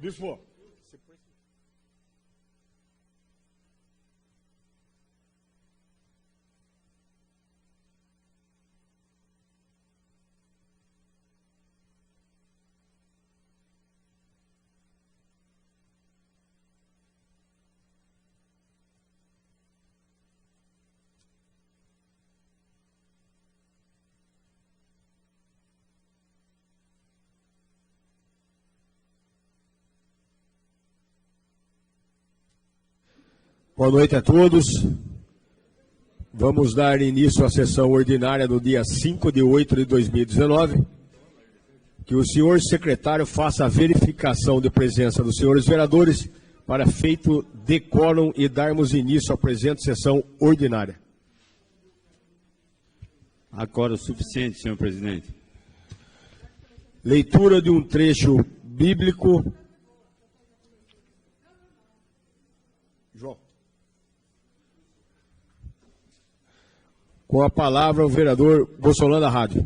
Bispo. Boa noite a todos. Vamos dar início à sessão ordinária do dia 5/8/2019. Que o senhor secretário faça a verificação de presença dos senhores vereadores para feito decórum e darmos início à presente sessão ordinária. Agora o suficiente, senhor presidente. Leitura de um trecho bíblico. João. Com a palavra, o vereador Bolsonaro da Rádio.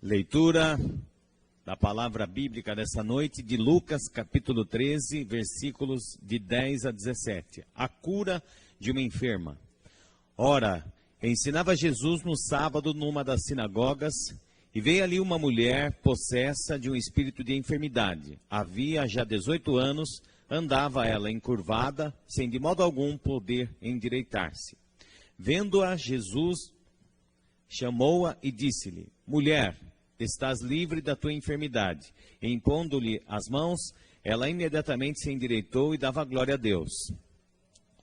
Leitura da palavra bíblica dessa noite de Lucas, capítulo 13, versículos de 10 a 17. A cura de uma enferma. Ora, ensinava Jesus no sábado numa das sinagogas, e veio ali uma mulher possessa de um espírito de enfermidade. Havia já 18 anos, andava ela encurvada, sem de modo algum poder endireitar-se. Vendo-a, Jesus chamou-a e disse-lhe: Mulher, estás livre da tua enfermidade. E impondo-lhe as mãos, ela imediatamente se endireitou e dava glória a Deus.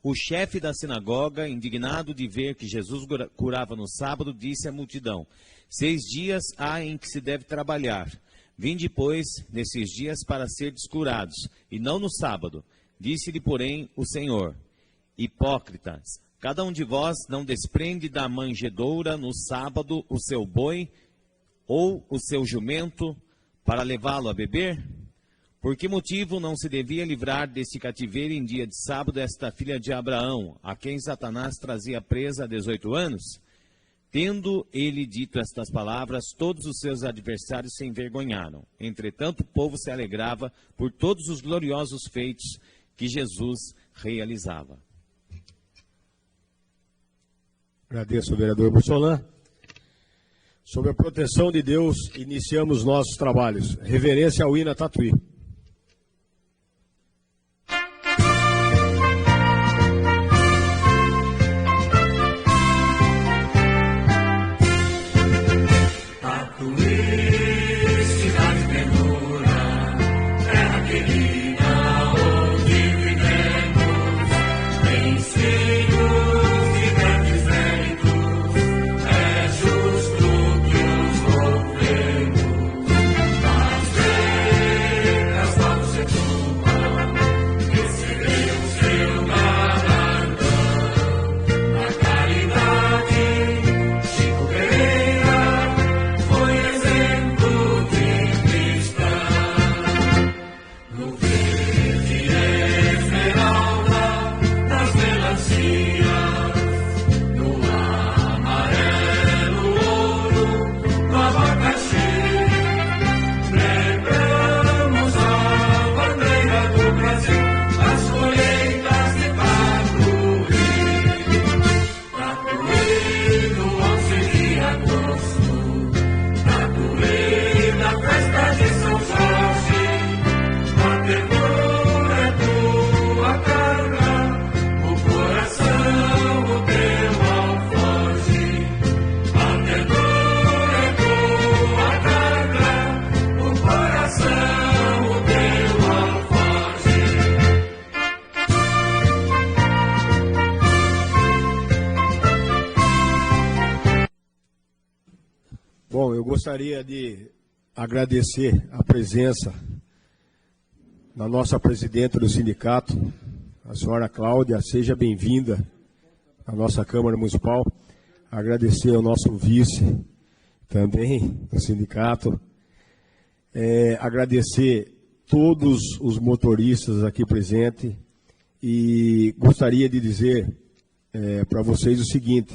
O chefe da sinagoga, indignado de ver que Jesus curava no sábado, disse à multidão: 6 dias há em que se deve trabalhar. Vinde, pois, nesses dias para serdes curados, e não no sábado. Disse-lhe, porém, o Senhor: Hipócritas, cada um de vós não desprende da manjedoura no sábado o seu boi ou o seu jumento para levá-lo a beber? Por que motivo não se devia livrar deste cativeiro em dia de sábado esta filha de Abraão, a quem Satanás trazia presa há 18 anos? Tendo ele dito estas palavras, todos os seus adversários se envergonharam. Entretanto, o povo se alegrava por todos os gloriosos feitos que Jesus realizava. Agradeço ao vereador Bolsonaro. Sob a proteção de Deus, iniciamos nossos trabalhos. Reverência ao hino Tatuí. Bom, eu gostaria de agradecer a presença da nossa presidenta do sindicato, a senhora Cláudia. Seja bem-vinda à nossa Câmara Municipal. Agradecer ao nosso vice também do sindicato, agradecer todos os motoristas aqui presentes e gostaria de dizer para vocês o seguinte,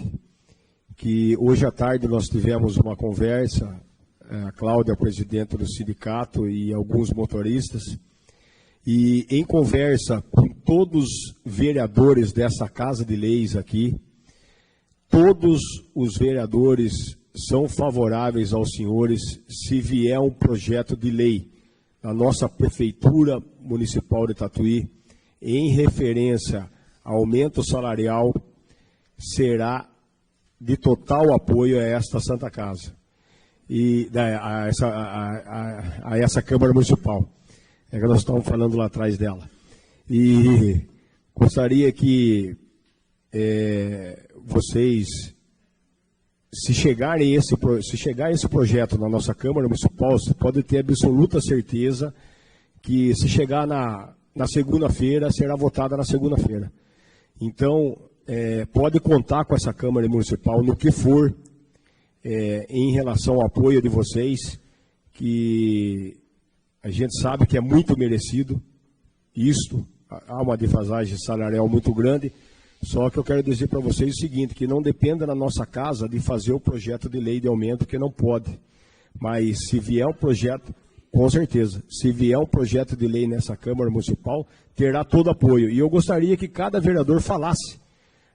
que hoje à tarde nós tivemos uma conversa, a Cláudia, presidente do sindicato, e alguns motoristas, e em conversa com todos os vereadores dessa Casa de Leis aqui, todos os vereadores são favoráveis aos senhores se vier um projeto de lei da nossa Prefeitura Municipal de Tatuí, em referência ao aumento salarial, será de total apoio a esta Santa Casa e a essa Câmara Municipal. É que nós estamos falando lá atrás dela. E gostaria que vocês, se chegar esse projeto na nossa Câmara Municipal, você pode ter absoluta certeza que, se chegar na segunda-feira, será votada na segunda-feira. Então, pode contar com essa Câmara Municipal no que for, em relação ao apoio de vocês, que a gente sabe que é muito merecido isto, há uma defasagem salarial muito grande, só que eu quero dizer para vocês o seguinte, que não dependa da nossa casa de fazer o projeto de lei de aumento, que não pode, mas se vier um projeto, com certeza, se vier um projeto de lei nessa Câmara Municipal, terá todo apoio, e eu gostaria que cada vereador falasse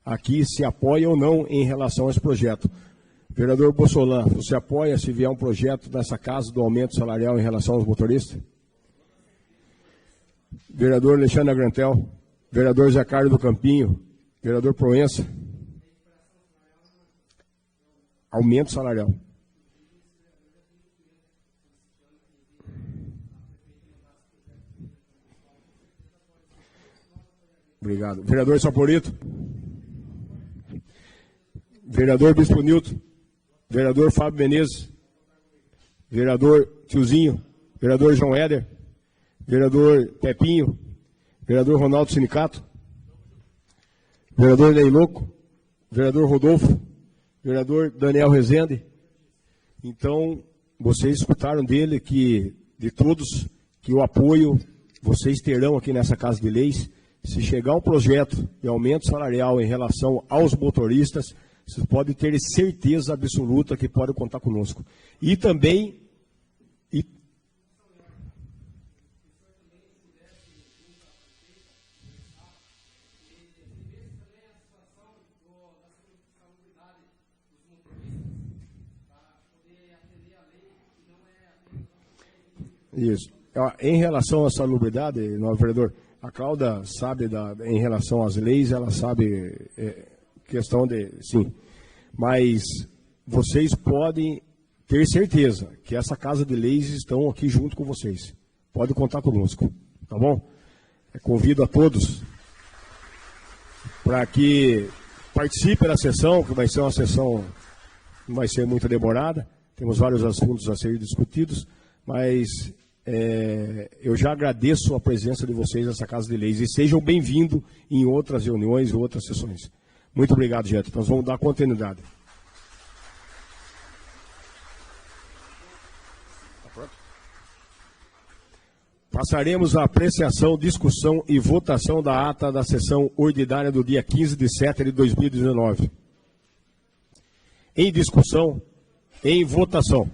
aqui se apoia ou não em relação a esse projeto. Vereador Bossolan, você apoia se vier um projeto nessa casa do aumento salarial em relação aos motoristas? Vereador Alexandre Grantel, vereador Zé Carlos do Campinho, vereador Proença. Aumento salarial. Obrigado. Vereador Saporito. Vereador Bispo Nilton. Vereador Fábio Menezes. Vereador Tiozinho. Vereador João Éder. Vereador Pepinho. Vereador Ronaldo Sinicato. Vereador Ney Louco. Vereador Rodolfo. Vereador Daniel Rezende. Então, vocês escutaram dele de todos, que o apoio vocês terão aqui nessa Casa de Leis. Se chegar um projeto de aumento salarial em relação aos motoristas, vocês podem ter certeza absoluta que podem contar conosco. E também... Isso. Em relação à salubridade, nosso vereador, a Cláudia sabe, em relação às leis, ela sabe questão de... Sim. Mas vocês podem ter certeza que essa Casa de Leis estão aqui junto com vocês. Pode contar conosco, tá bom? Convido a todos para que participem da sessão, que vai ser uma sessão, não vai ser muito demorada. Temos vários assuntos a serem discutidos, mas... eu já agradeço a presença de vocês nessa Casa de Leis e sejam bem-vindos em outras reuniões e outras sessões. Muito obrigado, gente. Nós vamos dar continuidade. Passaremos à apreciação, discussão e votação da ata da sessão ordinária do dia 15 de setembro de 2019. Em discussão, em votação.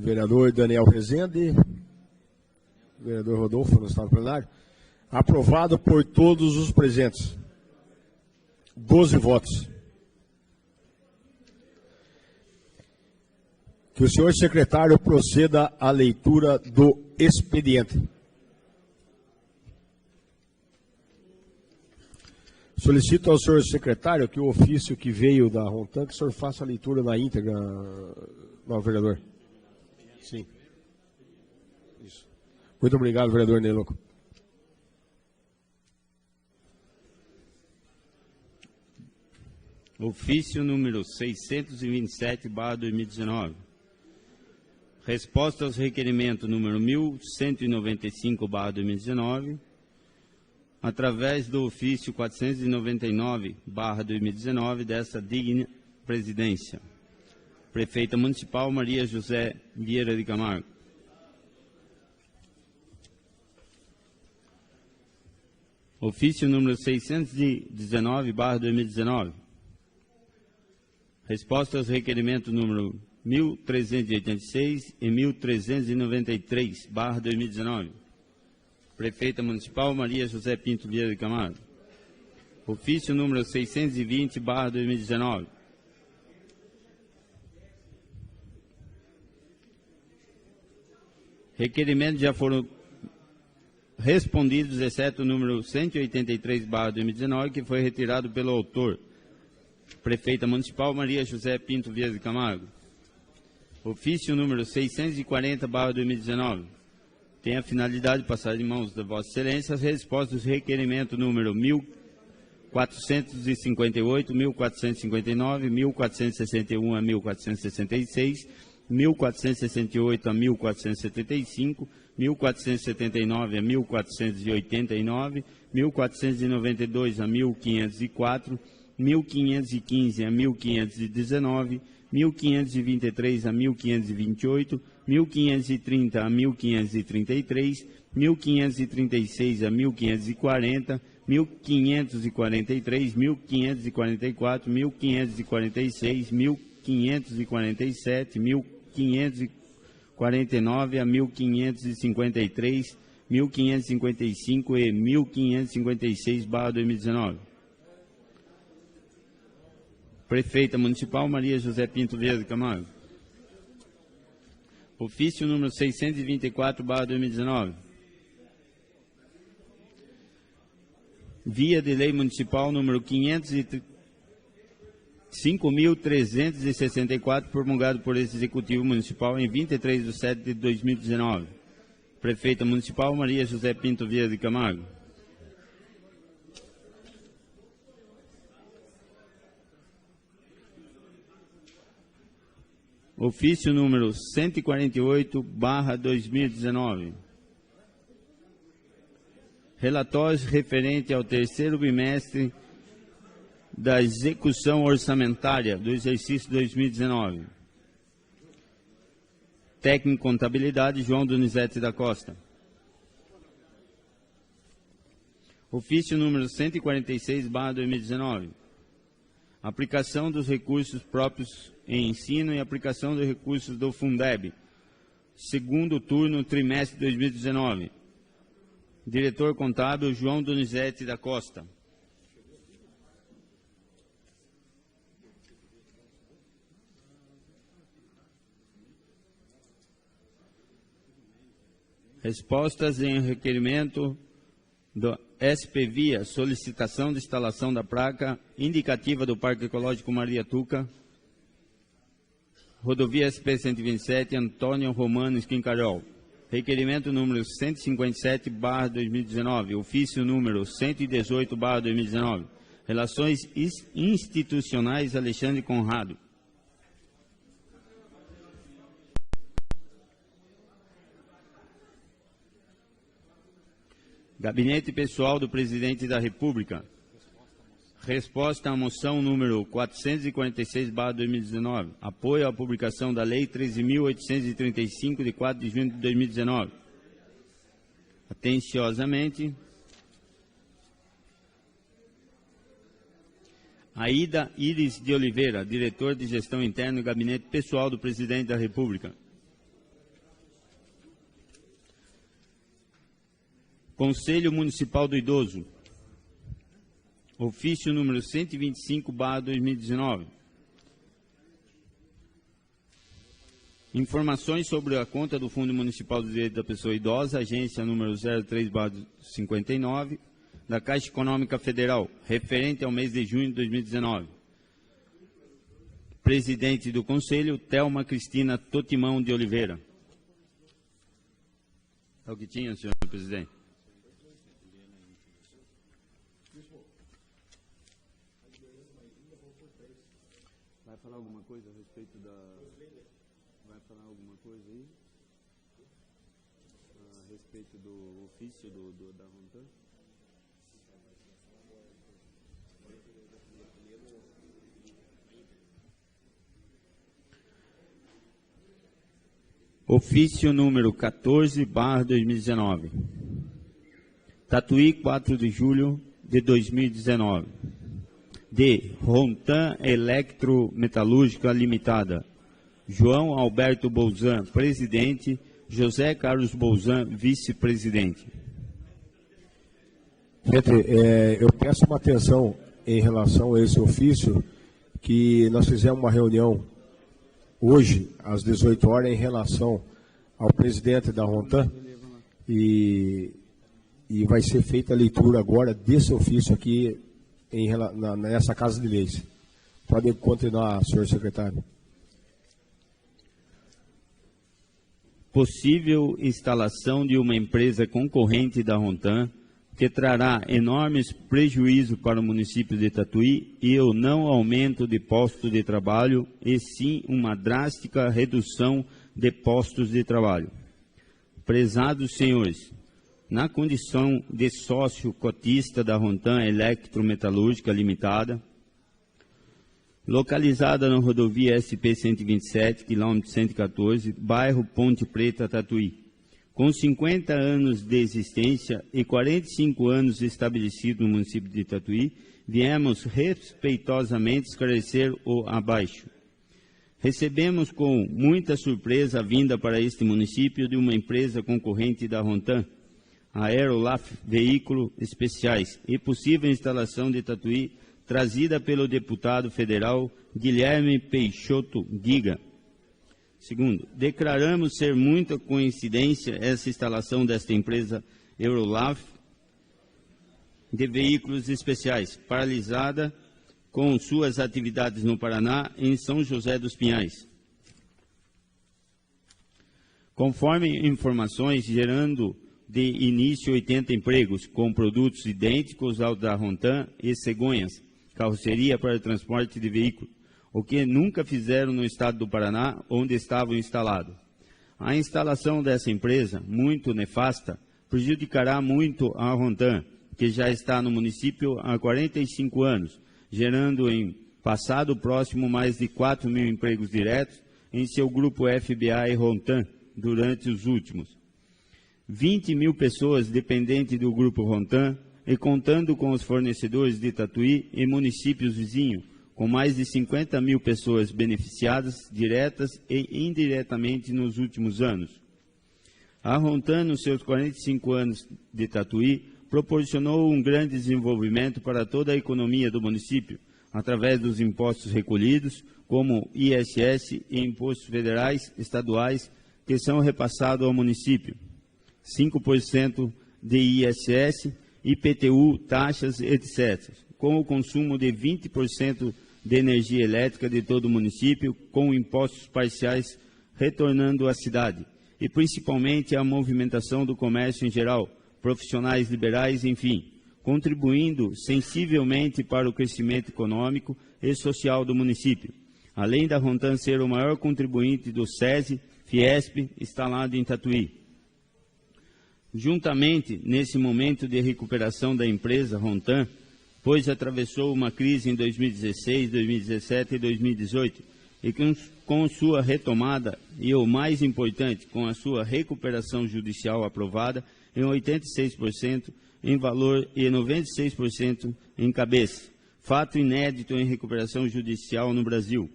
Vereador Daniel Rezende, vereador Rodolfo, no estado plenário, aprovado por todos os presentes. 12 votos. Que o senhor secretário proceda à leitura do expediente. Solicito ao senhor secretário que o ofício que veio da Rontan, que o senhor faça a leitura na íntegra, não, vereador. Sim. Isso. Muito obrigado, vereador Ney Louco. Ofício número 627/2019. Resposta aos requerimentos número 1195/2019, através do ofício 499/2019 desta digna presidência. Prefeita Municipal Maria José Vieira de Camargo. Ofício número 619/2019. Resposta aos requerimentos número 1386 e 1393/2019. Prefeita Municipal Maria José Pinto Vieira de Camargo. Ofício número 620/2019. Requerimentos já foram respondidos, exceto o número 183/2019, que foi retirado pelo autor. Prefeita Municipal Maria José Pinto Vieira de Camargo. Ofício número 640/2019. Tem a finalidade de passar em mãos da Vossa Excelência as respostas do requerimento número 1458, 1459, 1461 a 1466, 1468 a 1475, 1479 a 1489, 1492 a 1504, 1515 a 1519, 1523 a 1528, 1530 a 1533, 1536 a 1540, 1543, 1544, 1546, 1547, 1549 a 1553, 1555 e 1556/2019. Prefeita Municipal Maria José Pinto Vieira de Camargo. Ofício número 624/2019. Via de Lei Municipal número 5.364, promulgado por esse Executivo Municipal em 23 de setembro de 2019. Prefeita Municipal Maria José Pinto Vieira de Camargo. Ofício número 148/2019. Relatórios referente ao terceiro bimestre da execução orçamentária do exercício 2019. Técnico em Contabilidade, João Donizete da Costa. Ofício número 146/2019. Aplicação dos recursos próprios em ensino e aplicação dos recursos do Fundeb. Segundo turno, trimestre de 2019. Diretor Contábil, João Donizete da Costa. Respostas em requerimento do SPVia, solicitação de instalação da placa indicativa do Parque Ecológico Maria Tuca, rodovia SP-127, Antônio Romano, Esquincarol. Requerimento número 157/2019, ofício número 118/2019. Relações institucionais, Alexandre Conrado. Gabinete Pessoal do Presidente da República. Resposta à moção número 446/2019. Apoio à publicação da Lei 13.835, de 4 de junho de 2019. Atenciosamente. Aida Iris de Oliveira, diretor de Gestão Interna do Gabinete Pessoal do Presidente da República. Conselho Municipal do Idoso. Ofício número 125/2019. Informações sobre a conta do Fundo Municipal do Direito da Pessoa Idosa, agência número 03/59, da Caixa Econômica Federal, referente ao mês de junho de 2019. Presidente do Conselho, Thelma Cristina Totimão de Oliveira. É o que tinha, senhor presidente. Vai falar alguma coisa a respeito da... Vai falar alguma coisa aí? respeito do ofício da Rontan? Ofício número 14/2019. Tatuí, 4 de julho de 2019. De Rontan Eletrometalúrgica Limitada. João Alberto Bolzan, presidente. José Carlos Bolzan, vice-presidente. Gente, eu peço uma atenção em relação a esse ofício, que nós fizemos uma reunião hoje, às 18 horas, em relação ao presidente da Rontan, e vai ser feita a leitura agora desse ofício aqui nessa Casa de Leis. Pode continuar, senhor secretário. Possível instalação de uma empresa concorrente da Rontan, que trará enormes prejuízos para o município de Tatuí e o não aumento de postos de trabalho, e sim uma drástica redução de postos de trabalho. Prezados senhores, na condição de sócio cotista da Rontan Eletrometalúrgica Limitada, localizada na rodovia SP-127, quilômetro 114, bairro Ponte Preta, Tatuí, com 50 anos de existência e 45 anos estabelecido no município de Tatuí, viemos respeitosamente esclarecer o abaixo. Recebemos com muita surpresa a vinda para este município de uma empresa concorrente da Rontan, a Aerolaf Veículos Especiais, e possível instalação de Tatuí, trazida pelo deputado federal Guilherme Peixoto Giga. Segundo, declaramos ser muita coincidência essa instalação desta empresa Aerolaf de Veículos Especiais, paralisada com suas atividades no Paraná e em São José dos Pinhais. Conforme informações, gerando de início 80 empregos, com produtos idênticos ao da Rontan e cegonhas, carroceria para transporte de veículos, o que nunca fizeram no estado do Paraná, onde estavam instalados. A instalação dessa empresa, muito nefasta, prejudicará muito a Rontan, que já está no município há 45 anos, gerando em passado próximo mais de 4 mil empregos diretos em seu grupo FBA e Rontan durante os últimos. 20 mil pessoas dependentes do grupo Rontan e contando com os fornecedores de Tatuí e municípios vizinhos, com mais de 50 mil pessoas beneficiadas diretas e indiretamente nos últimos anos. A Rontan, nos seus 45 anos de Tatuí, proporcionou um grande desenvolvimento para toda a economia do município, através dos impostos recolhidos, como ISS e impostos federais, estaduais, que são repassados ao município. 5% de ISS, IPTU, taxas, etc., com o consumo de 20% de energia elétrica de todo o município, com impostos parciais retornando à cidade, e principalmente a movimentação do comércio em geral, profissionais liberais, enfim, contribuindo sensivelmente para o crescimento econômico e social do município, além da Rontan ser o maior contribuinte do SESI, Fiesp, instalado em Tatuí. Juntamente, nesse momento de recuperação da empresa Rontan, pois atravessou uma crise em 2016, 2017 e 2018, e com sua retomada, e o mais importante, com a sua recuperação judicial aprovada em 86% em valor e 96% em cabeça, fato inédito em recuperação judicial no Brasil.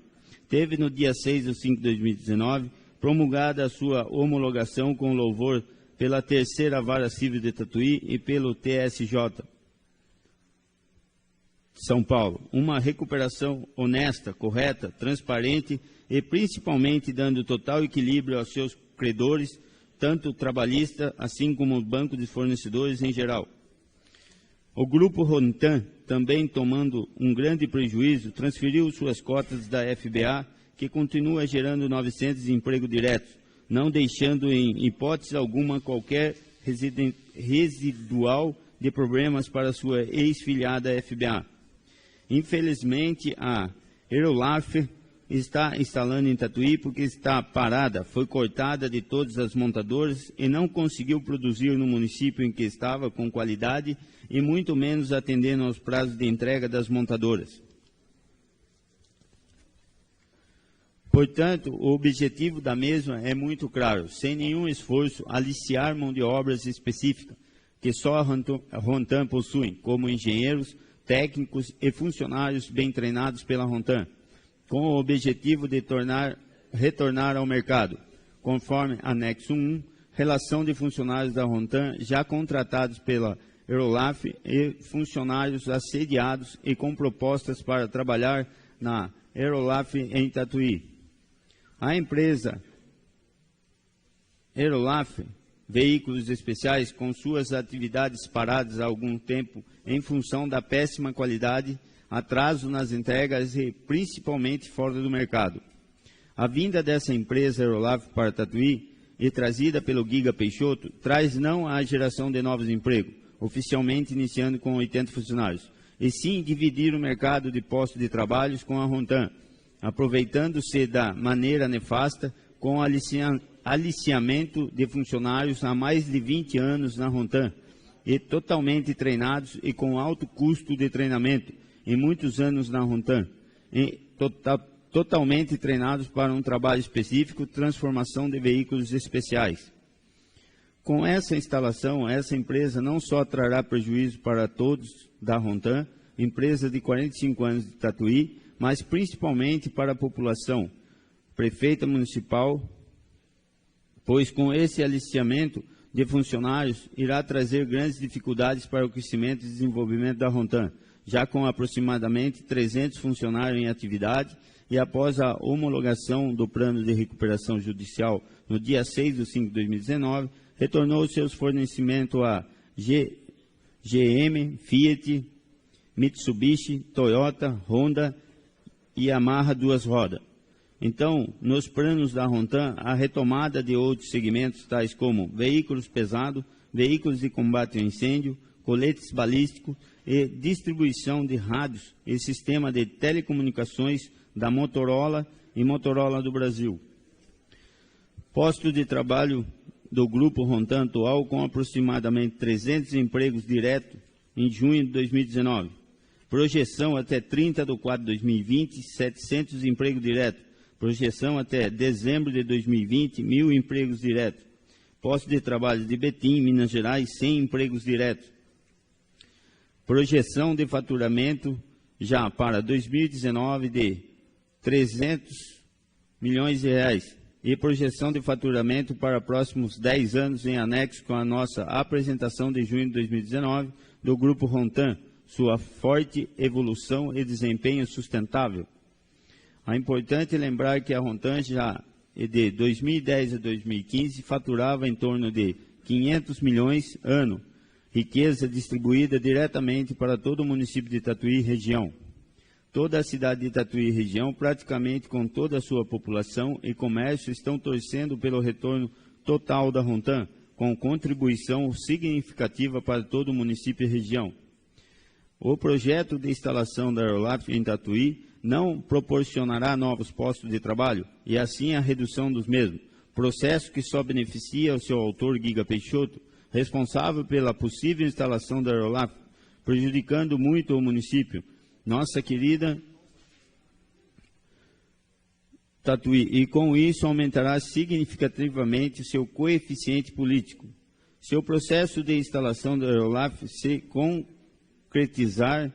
Teve no dia 6/5 de 2019, promulgada a sua homologação com louvor pela terceira Vara Civil de Tatuí e pelo TSJ São Paulo. Uma recuperação honesta, correta, transparente e principalmente dando total equilíbrio aos seus credores, tanto trabalhista, assim como o banco de fornecedores em geral. O grupo Rontan, também tomando um grande prejuízo, transferiu suas cotas da FBA, que continua gerando 900 empregos diretos, não deixando em hipótese alguma qualquer residual de problemas para sua ex-filiada FBA. Infelizmente, a Aerolaf está instalando em Tatuí porque está parada, foi cortada de todas as montadoras e não conseguiu produzir no município em que estava com qualidade e muito menos atendendo aos prazos de entrega das montadoras. Portanto, o objetivo da mesma é muito claro, sem nenhum esforço, aliciar mão de obras específica, que só a Rontan possui, como engenheiros, técnicos e funcionários bem treinados pela Rontan, com o objetivo de retornar ao mercado, conforme anexo 1, relação de funcionários da Rontan já contratados pela Eurolaf e funcionários assediados e com propostas para trabalhar na Eurolaf em Tatuí. A empresa Eurolaf Veículos Especiais, com suas atividades paradas há algum tempo em função da péssima qualidade, atraso nas entregas e principalmente fora do mercado. A vinda dessa empresa Eurolaf para Tatuí e trazida pelo Giga Peixoto traz não a geração de novos empregos, oficialmente iniciando com 80 funcionários, e sim dividir o mercado de postos de trabalho com a Rontan, aproveitando-se da maneira nefasta com aliciamento de funcionários há mais de 20 anos na Rontan, e totalmente treinados e com alto custo de treinamento, em muitos anos na Rontan, totalmente treinados para um trabalho específico, transformação de veículos especiais. Com essa instalação, essa empresa não só trará prejuízo para todos da Rontan, empresa de 45 anos de Tatuí, mas principalmente para a população, prefeita municipal, pois com esse aliciamento de funcionários irá trazer grandes dificuldades para o crescimento e desenvolvimento da Rontan, já com aproximadamente 300 funcionários em atividade e após a homologação do plano de recuperação judicial no dia 6/5/2019, retornou seus fornecimentos a GM, Fiat, Mitsubishi, Toyota, Honda e Yamaha duas rodas. Então, nos planos da Rontan, a retomada de outros segmentos, tais como veículos pesados, veículos de combate ao incêndio, coletes balísticos e distribuição de rádios e sistema de telecomunicações da Motorola e Motorola do Brasil. Posto de trabalho do Grupo Rontan atual com aproximadamente 300 empregos diretos em junho de 2019. Projeção até 30/4/2020, 700 empregos diretos. Projeção até dezembro de 2020, 1.000 empregos diretos. Posto de trabalho de Betim, Minas Gerais, 100 empregos diretos. Projeção de faturamento já para 2019 de 300 milhões de reais. E projeção de faturamento para próximos 10 anos em anexo com a nossa apresentação de junho de 2019 do Grupo Rontan, sua forte evolução e desempenho sustentável. É importante lembrar que a Rontan já de 2010 a 2015 faturava em torno de 500 milhões ano, riqueza distribuída diretamente para todo o município de Tatuí e região. Toda a cidade de Tatuí e região, praticamente com toda a sua população e comércio, estão torcendo pelo retorno total da Rontan, com contribuição significativa para todo o município e região. O projeto de instalação da Eurolaf em Tatuí não proporcionará novos postos de trabalho e assim a redução dos mesmos, processo que só beneficia o seu autor Giga Peixoto, responsável pela possível instalação da Eurolaf, prejudicando muito o município, nossa querida Tatuí, e com isso aumentará significativamente seu coeficiente político. Se o processo de instalação da Eurolaf se concretizar,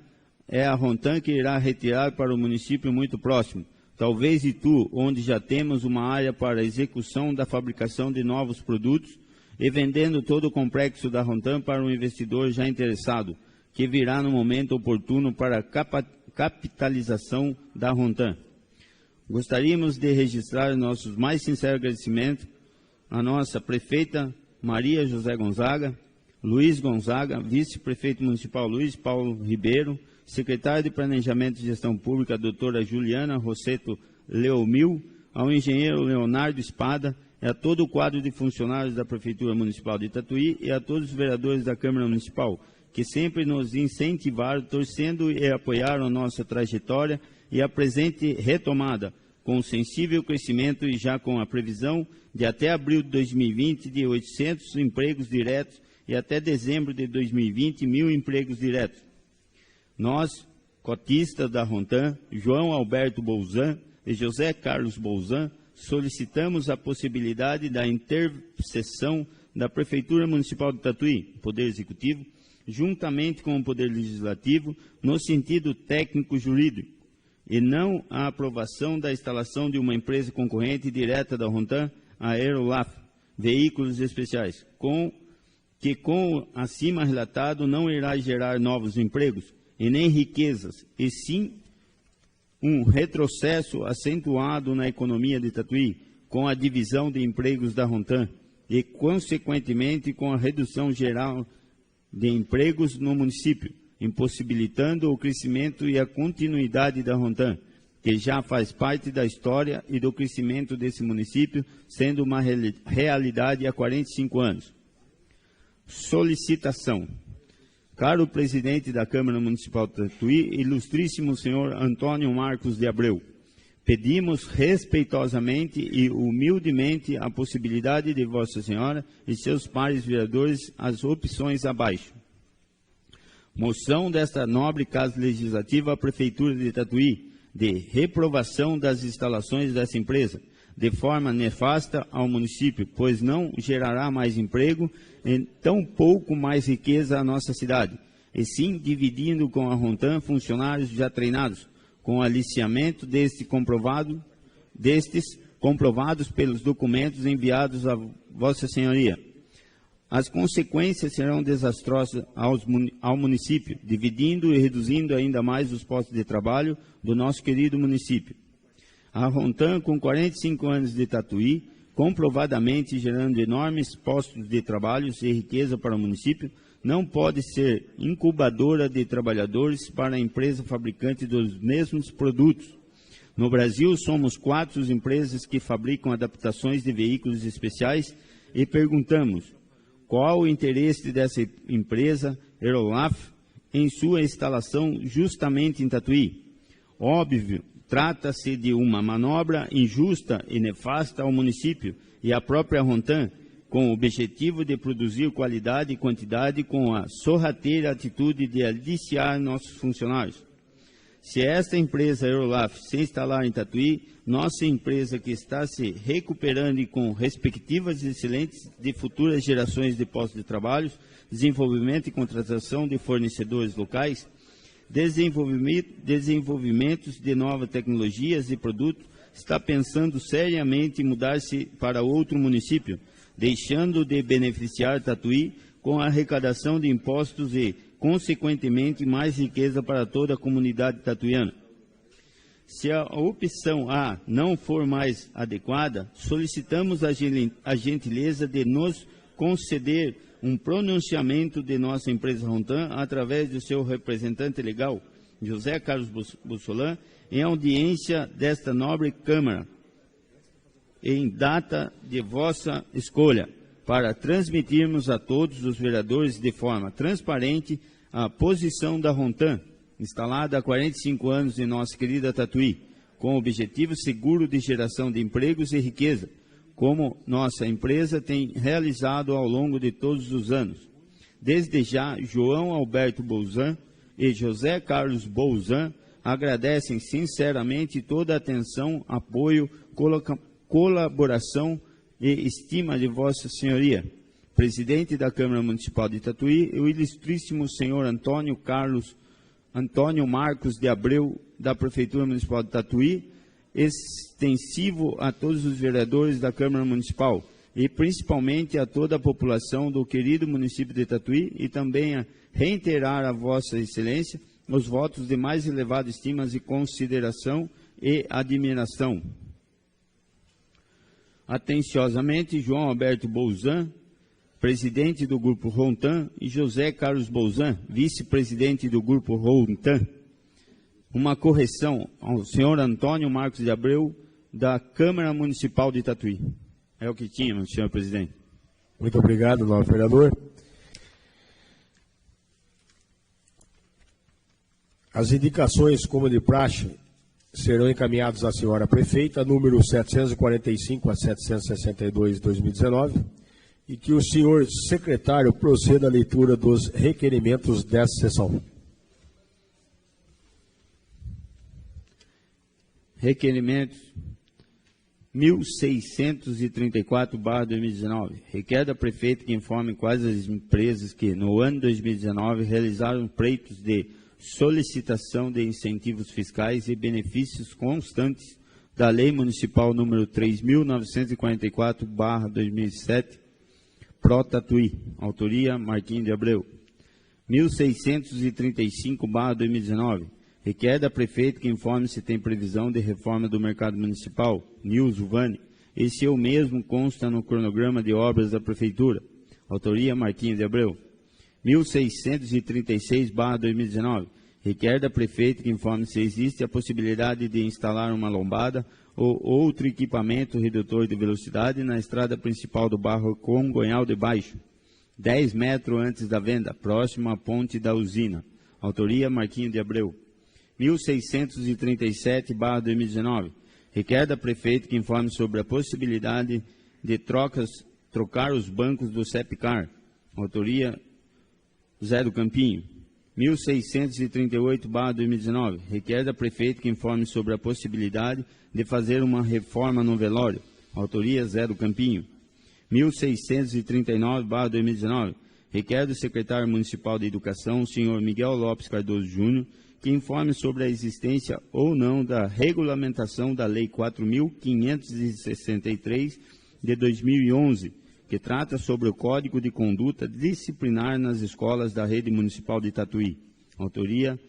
é a Rontan que irá retirar para o município muito próximo, talvez Itu, onde já temos uma área para execução da fabricação de novos produtos e vendendo todo o complexo da Rontan para um investidor já interessado, que virá no momento oportuno para a capitalização da Rontan. Gostaríamos de registrar nossos mais sinceros agradecimentos à nossa prefeita Maria José Gonzaga, Luiz Gonzaga, vice-prefeito municipal Luiz Paulo Ribeiro, secretário de Planejamento e Gestão Pública, doutora Juliana Rosseto Leomil, ao engenheiro Leonardo Espada, e a todo o quadro de funcionários da Prefeitura Municipal de Tatuí e a todos os vereadores da Câmara Municipal, que sempre nos incentivaram, torcendo e apoiaram a nossa trajetória e a presente retomada, com sensível crescimento e já com a previsão de até abril de 2020 de 800 empregos diretos e até dezembro de 2020 1.000 empregos diretos. Nós, cotistas da Rontan, João Alberto Bolzan e José Carlos Bolzan, solicitamos a possibilidade da intercessão da Prefeitura Municipal de Tatuí, Poder Executivo, juntamente com o Poder Legislativo, no sentido técnico-jurídico, e não a aprovação da instalação de uma empresa concorrente direta da Rontan, a Aerolaf, Veículos Especiais, que com acima relatado não irá gerar novos empregos e nem riquezas, e sim um retrocesso acentuado na economia de Tatuí, com a divisão de empregos da Rontan e, consequentemente, com a redução geral de empregos no município, impossibilitando o crescimento e a continuidade da Rontan, que já faz parte da história e do crescimento desse município, sendo uma realidade há 45 anos. Solicitação. Caro presidente da Câmara Municipal de Tatuí, ilustríssimo senhor Antônio Marcos de Abreu, pedimos respeitosamente e humildemente a possibilidade de Vossa Senhora e seus pares vereadores as opções abaixo. Moção desta nobre Casa Legislativa à Prefeitura de Tatuí, de reprovação das instalações dessa empresa, de forma nefasta ao município, pois não gerará mais emprego e tão pouco mais riqueza à nossa cidade, e sim dividindo com a Rontan funcionários já treinados, com aliciamento destes comprovados pelos documentos enviados a Vossa Senhoria. As consequências serão desastrosas ao município, dividindo e reduzindo ainda mais os postos de trabalho do nosso querido município. A Rontan, com 45 anos de Tatuí, comprovadamente gerando enormes postos de trabalho e riqueza para o município, não pode ser incubadora de trabalhadores para a empresa fabricante dos mesmos produtos. No Brasil, somos 4 empresas que fabricam adaptações de veículos especiais e perguntamos: qual o interesse dessa empresa, Aerolaf, em sua instalação justamente em Tatuí? Óbvio, trata-se de uma manobra injusta e nefasta ao município e à própria Rontan, com o objetivo de produzir qualidade e quantidade com a sorrateira atitude de aliciar nossos funcionários. Se esta empresa Aerolaf se instalar em Tatuí, nossa empresa que está se recuperando e com respectivas excelentes de futuras gerações de postos de trabalho, desenvolvimento e contratação de fornecedores locais, desenvolvimentos de novas tecnologias e produtos, está pensando seriamente em mudar-se para outro município, deixando de beneficiar Tatuí com a arrecadação de impostos e, consequentemente, mais riqueza para toda a comunidade tatuiana. Se a opção A não for mais adequada, solicitamos a gentileza de nos conceder um pronunciamento de nossa empresa Rontan através do seu representante legal, José Carlos Bussolã, em audiência desta nobre Câmara, em data de vossa escolha, para transmitirmos a todos os vereadores de forma transparente a posição da Rontan, instalada há 45 anos em nossa querida Tatuí, com o objetivo seguro de geração de empregos e riqueza, como nossa empresa tem realizado ao longo de todos os anos. Desde já, João Alberto Bolzan e José Carlos Bolzan agradecem sinceramente toda a atenção, apoio, colaboração e estima de Vossa Senhoria, presidente da Câmara Municipal de Tatuí, e o ilustríssimo senhor Antônio Marcos de Abreu, da Prefeitura Municipal de Tatuí, extensivo a todos os vereadores da Câmara Municipal e principalmente a toda a população do querido município de Tatuí, e também a reiterar a Vossa Excelência os votos de mais elevada estima e consideração e admiração. Atenciosamente, João Alberto Bolzan, presidente do Grupo Rontan, e José Carlos Bolzan, vice-presidente do Grupo Rontan. Uma correção ao senhor Antônio Marcos de Abreu, da Câmara Municipal de Tatuí. É o que tínhamos, senhor presidente. Muito obrigado, novo vereador. As indicações, como de praxe, serão encaminhados à senhora prefeita, número 745 a 762 de 2019, e que o senhor secretário proceda à leitura dos requerimentos desta sessão. Requerimentos 1634/2019. Requer da prefeita que informe quais as empresas que, no ano 2019, realizaram pleitos de solicitação de incentivos fiscais e benefícios constantes da Lei Municipal número 3.944/2007, Pro Tatuí. Autoria, Marquinhos de Abreu. 1635/2019. Requer da prefeita que informe se tem previsão de reforma do mercado municipal, Nilson Vani, e se o mesmo consta no cronograma de obras da prefeitura. Autoria, Marquinhos de Abreu. 1636/2019. Requer da prefeita que informe se existe a possibilidade de instalar uma lombada ou outro equipamento redutor de velocidade na estrada principal do bairro Congonhal de Baixo, 10 metros antes da venda, próximo à ponte da usina. Autoria, Marquinhos de Abreu. 1637/2019. Requer da prefeita que informe sobre a possibilidade de trocar os bancos do Sepcar. Autoria, Zé do Campinho. 1638/2019. Requer da prefeita que informe sobre a possibilidade de fazer uma reforma no velório. Autoria, Zé do Campinho. 1639/2019. Requer do secretário municipal de Educação, senhor Miguel Lopes Cardoso Júnior, que informe sobre a existência ou não da regulamentação da Lei 4.563 de 2011, que trata sobre o Código de Conduta Disciplinar nas escolas da Rede Municipal de Tatuí. Autoria,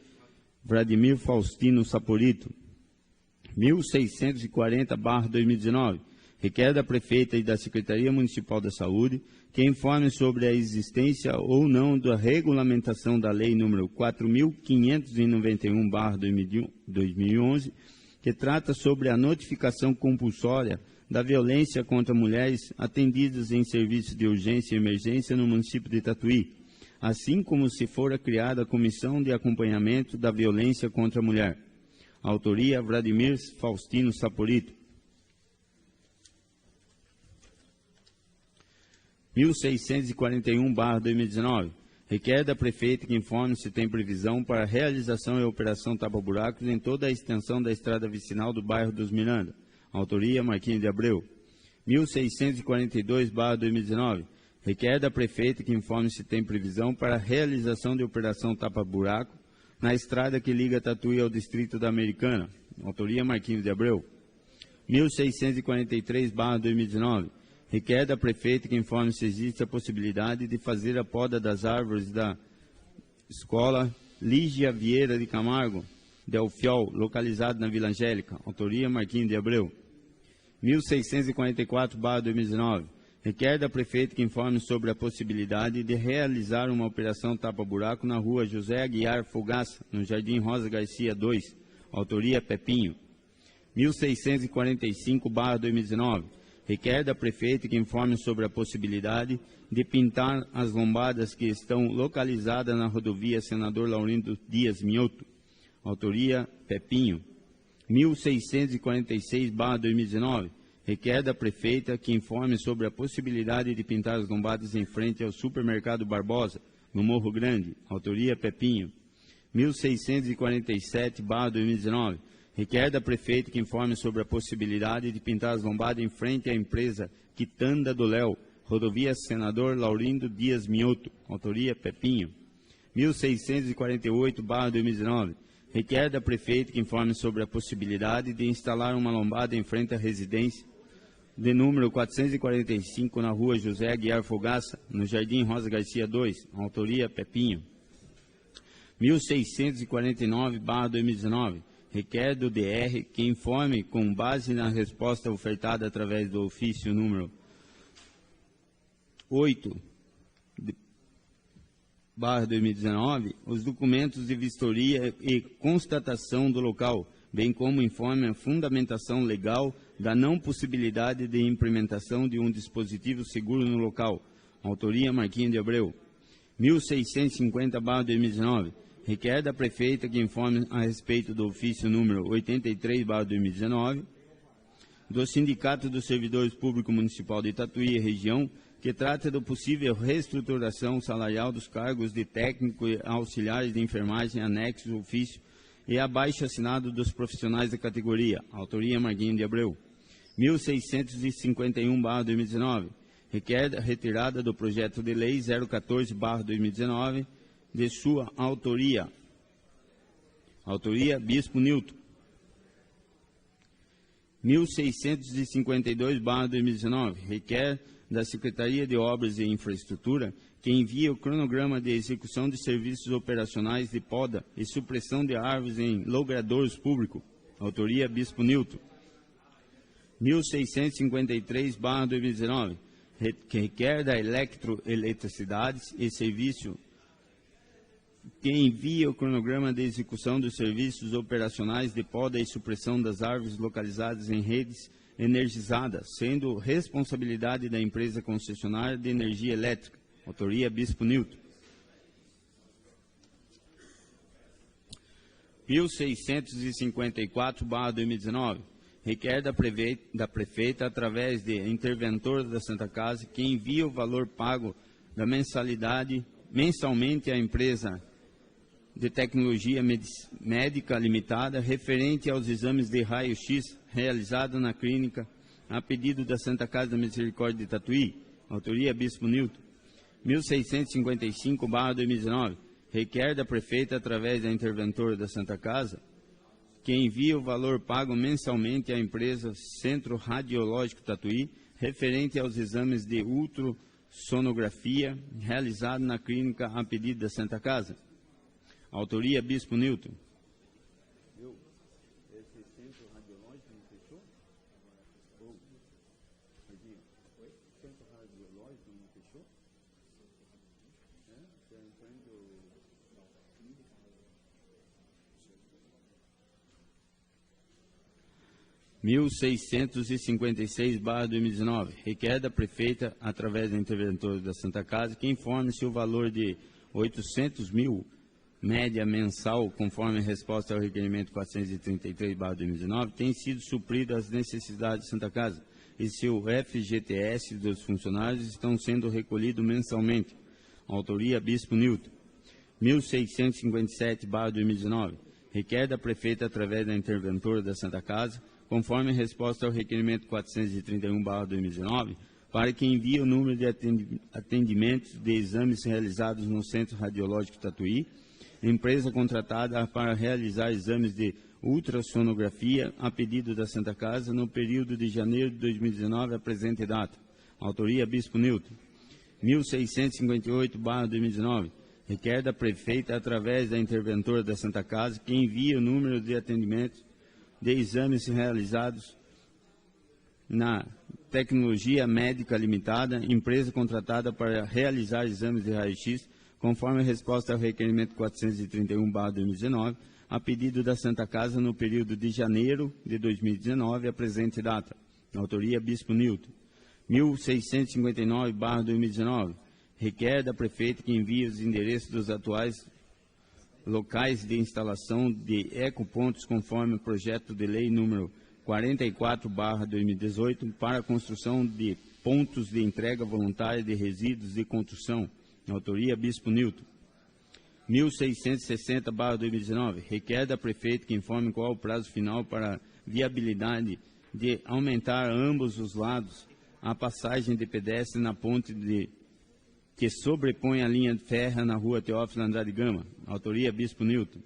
Vladimir Faustino Saporito. 1640/2019. Requer da prefeita e da Secretaria Municipal da Saúde que informe sobre a existência ou não da regulamentação da Lei número 4.591/2011, que trata sobre a notificação compulsória da violência contra mulheres atendidas em serviços de urgência e emergência no município de Tatuí, assim como se fora criada a Comissão de Acompanhamento da Violência contra a Mulher. Autoria, Vladimir Faustino Saporito. 1641/2019. Requer da prefeita que informe se tem previsão para a realização e operação tapa-buracos em toda a extensão da estrada vicinal do bairro dos Miranda. Autoria, Marquinhos de Abreu. 1642/2019. Requer da prefeita que informe se tem previsão para a realização de operação tapa-buraco na estrada que liga Tatuí ao distrito da Americana. Autoria, Marquinhos de Abreu. 1643/2019. Requer da prefeita que informe se existe a possibilidade de fazer a poda das árvores da escola Lígia Vieira de Camargo, Del Fiol, localizado na Vila Angélica. Autoria, Marquinhos de Abreu. 1644/2019. Requer da prefeita que informe sobre a possibilidade de realizar uma operação tapa-buraco na rua José Aguiar Fogaça, no Jardim Rosa Garcia 2. Autoria, Pepinho. 1645/2019. Requer da prefeita que informe sobre a possibilidade de pintar as lombadas que estão localizadas na rodovia Senador Laurindo Dias Mioto. Autoria, Pepinho. 1646/2019. Requer da prefeita que informe sobre a possibilidade de pintar as lombadas em frente ao supermercado Barbosa, no Morro Grande. Autoria, Pepinho. 1647/2019. Requer da prefeita que informe sobre a possibilidade de pintar as lombadas em frente à empresa Quitanda do Léo, rodovia Senador Laurindo Dias Mioto. Autoria, Pepinho. 1648/2019. Requer da prefeita que informe sobre a possibilidade de instalar uma lombada em frente à residência de número 445 na rua José Aguiar Fogaça, no Jardim Rosa Garcia 2. Autoria, Pepinho. 1649/2019. Requer do DR que informe, com base na resposta ofertada através do ofício número 8/2019, os documentos de vistoria e constatação do local, bem como informe a fundamentação legal da não possibilidade de implementação de um dispositivo seguro no local. Autoria, Marquinhos de Abreu. 1650/2019. requer da prefeita que informe a respeito do ofício número 83/2019, do Sindicato dos Servidores Públicos Municipal de Tatuí e região, que trata da possível reestruturação salarial dos cargos de técnico e auxiliares de enfermagem anexos ao ofício e abaixo assinado dos profissionais da categoria, autoria Marguinho de Abreu. 1651/2019, requer a retirada do projeto de lei 014/2019, de sua autoria. Autoria Bispo Nilton. 1652/2019, requer da Secretaria de Obras e Infraestrutura que envie o cronograma de execução de serviços operacionais de poda e supressão de árvores em logradouros públicos. Autoria Bispo Nilton. 1653/2019, que requer da Eletricidades e Serviço que envie o cronograma de execução dos serviços operacionais de poda e supressão das árvores localizadas em redes energizadas, sendo responsabilidade da empresa concessionária de energia elétrica. Autoria Bispo Nilton. 1654/2019, requer da prefeita, através de interventor da Santa Casa, que envie o valor pago da mensalidade mensalmente à empresa de tecnologia médica limitada, referente aos exames de raio-x realizados na clínica, a pedido da Santa Casa da Misericórdia de Tatuí. Autoria Bispo Nilton. 1655/2019, requer da prefeita, através da interventora da Santa Casa, que envie o valor pago mensalmente à empresa Centro Radiológico Tatuí, referente aos exames de ultrassonografia realizados na clínica a pedido da Santa Casa. Autoria Bispo Nilton. Esse centro radiológico não fechou? Centro radiológico não fechou? 1656/2019, requer da prefeita, através da interventora da Santa Casa, que informe se o valor de 800 mil média mensal, conforme a resposta ao requerimento 433/2019, tem sido suprido às necessidades de Santa Casa, e se o FGTS dos funcionários estão sendo recolhidos mensalmente. Autoria Bispo Nilton. 1657/2019, requer da prefeita, através da interventora da Santa Casa, conforme a resposta ao requerimento 431/2019, para que envie o número de atendimentos de exames realizados no Centro Radiológico Tatuí, empresa contratada para realizar exames de ultrassonografia a pedido da Santa Casa no período de janeiro de 2019 à presente data. Autoria Bispo Nilton. 1658/2019, requer da prefeita, através da interventora da Santa Casa, que envie o número de atendimentos de exames realizados na Tecnologia Médica Limitada, empresa contratada para realizar exames de raio-x, conforme a resposta ao requerimento 431/2019, a pedido da Santa Casa no período de janeiro de 2019 à presente data. Autoria Bispo Nilton. 1659/2019, requer da prefeita que envie os endereços dos atuais locais de instalação de ecopontos, conforme o projeto de lei número 44/2018, para a construção de pontos de entrega voluntária de resíduos de construção. Autoria Bispo Nilton. 1660/2019, requer da prefeita que informe qual o prazo final para a viabilidade de aumentar a ambos os lados a passagem de pedestre na ponte que sobrepõe a linha de ferro na rua Teófilo Andrade Gama. Autoria Bispo Nilton.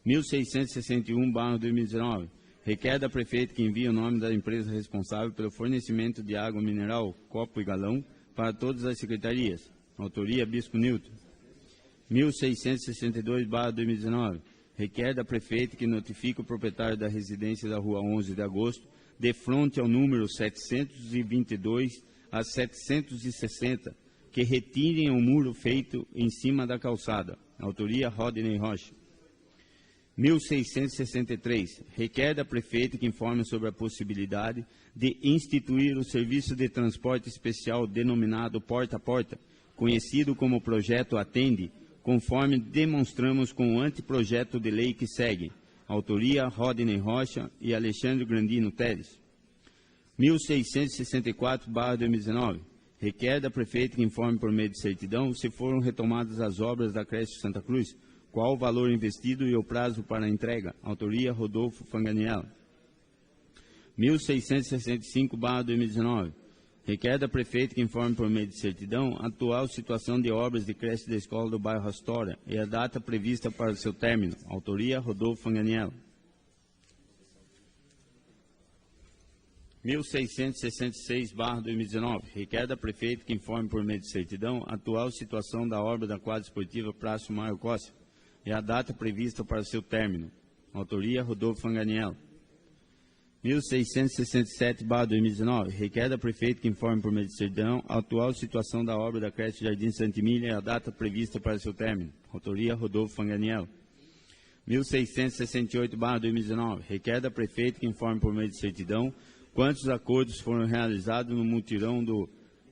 1661/2019, requer da prefeita que envie o nome da empresa responsável pelo fornecimento de água mineral, copo e galão, para todas as secretarias. Autoria Bispo Nilton. 1662/2019, requer da prefeita que notifique o proprietário da residência da rua 11 de agosto, de frente ao número 722 a 760, que retirem o muro feito em cima da calçada. Autoria Rodney Rocha. 1663, requer da prefeita que informe sobre a possibilidade de instituir o serviço de transporte especial denominado Porta a Porta, conhecido como Projeto Atende, conforme demonstramos com o anteprojeto de lei que segue. Autoria, Rodney Rocha e Alexandre Grandino Teles. 1664/2019. Requer da Prefeita que informe por meio de certidão se foram retomadas as obras da creche Santa Cruz, qual o valor investido e o prazo para a entrega. Autoria, Rodolfo Fanganiello. 1665/2019. Requer da Prefeita que informe por meio de certidão a atual situação de obras de creche da escola do bairro Astória e a data prevista para o seu término. Autoria, Rodolfo Fanganiello. 1666/2019. Requer da Prefeita que informe por meio de certidão a atual situação da obra da quadra esportiva Praça Mário Costa e a data prevista para seu término. Autoria, Rodolfo Fanganiello. 1667/2019. Requer da Prefeita que informe por meio de certidão a atual situação da obra da creche Jardim Santa Emília e a data prevista para seu término. Autoria, Rodolfo Fanganiello. 1668/2019. Requer da Prefeita que informe por meio de certidão quantos acordos foram realizados no mutirão